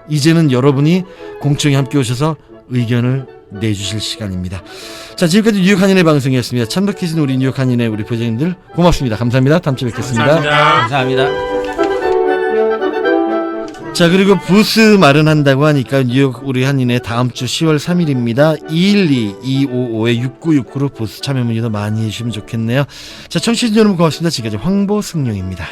이제는 여러분이 공청회 함께 오셔서 의견을 내주실 시간입니다. 자, 지금까지 뉴욕 한인회 방송이었습니다. 참석해주신 우리 뉴욕 한인회 우리 부회장님들 고맙습니다. 감사합니다. 다음 주에 뵙겠습니다. 감사합니다. 자, 그리고 부스 마련한다고 하니까 뉴욕 우리 한인회 다음 주 10월 3일입니다. 212-255-6969로 부스 참여 문의도 많이 해주시면 좋겠네요. 자, 청취자 여러분 고맙습니다. 지금까지 황보승용입니다.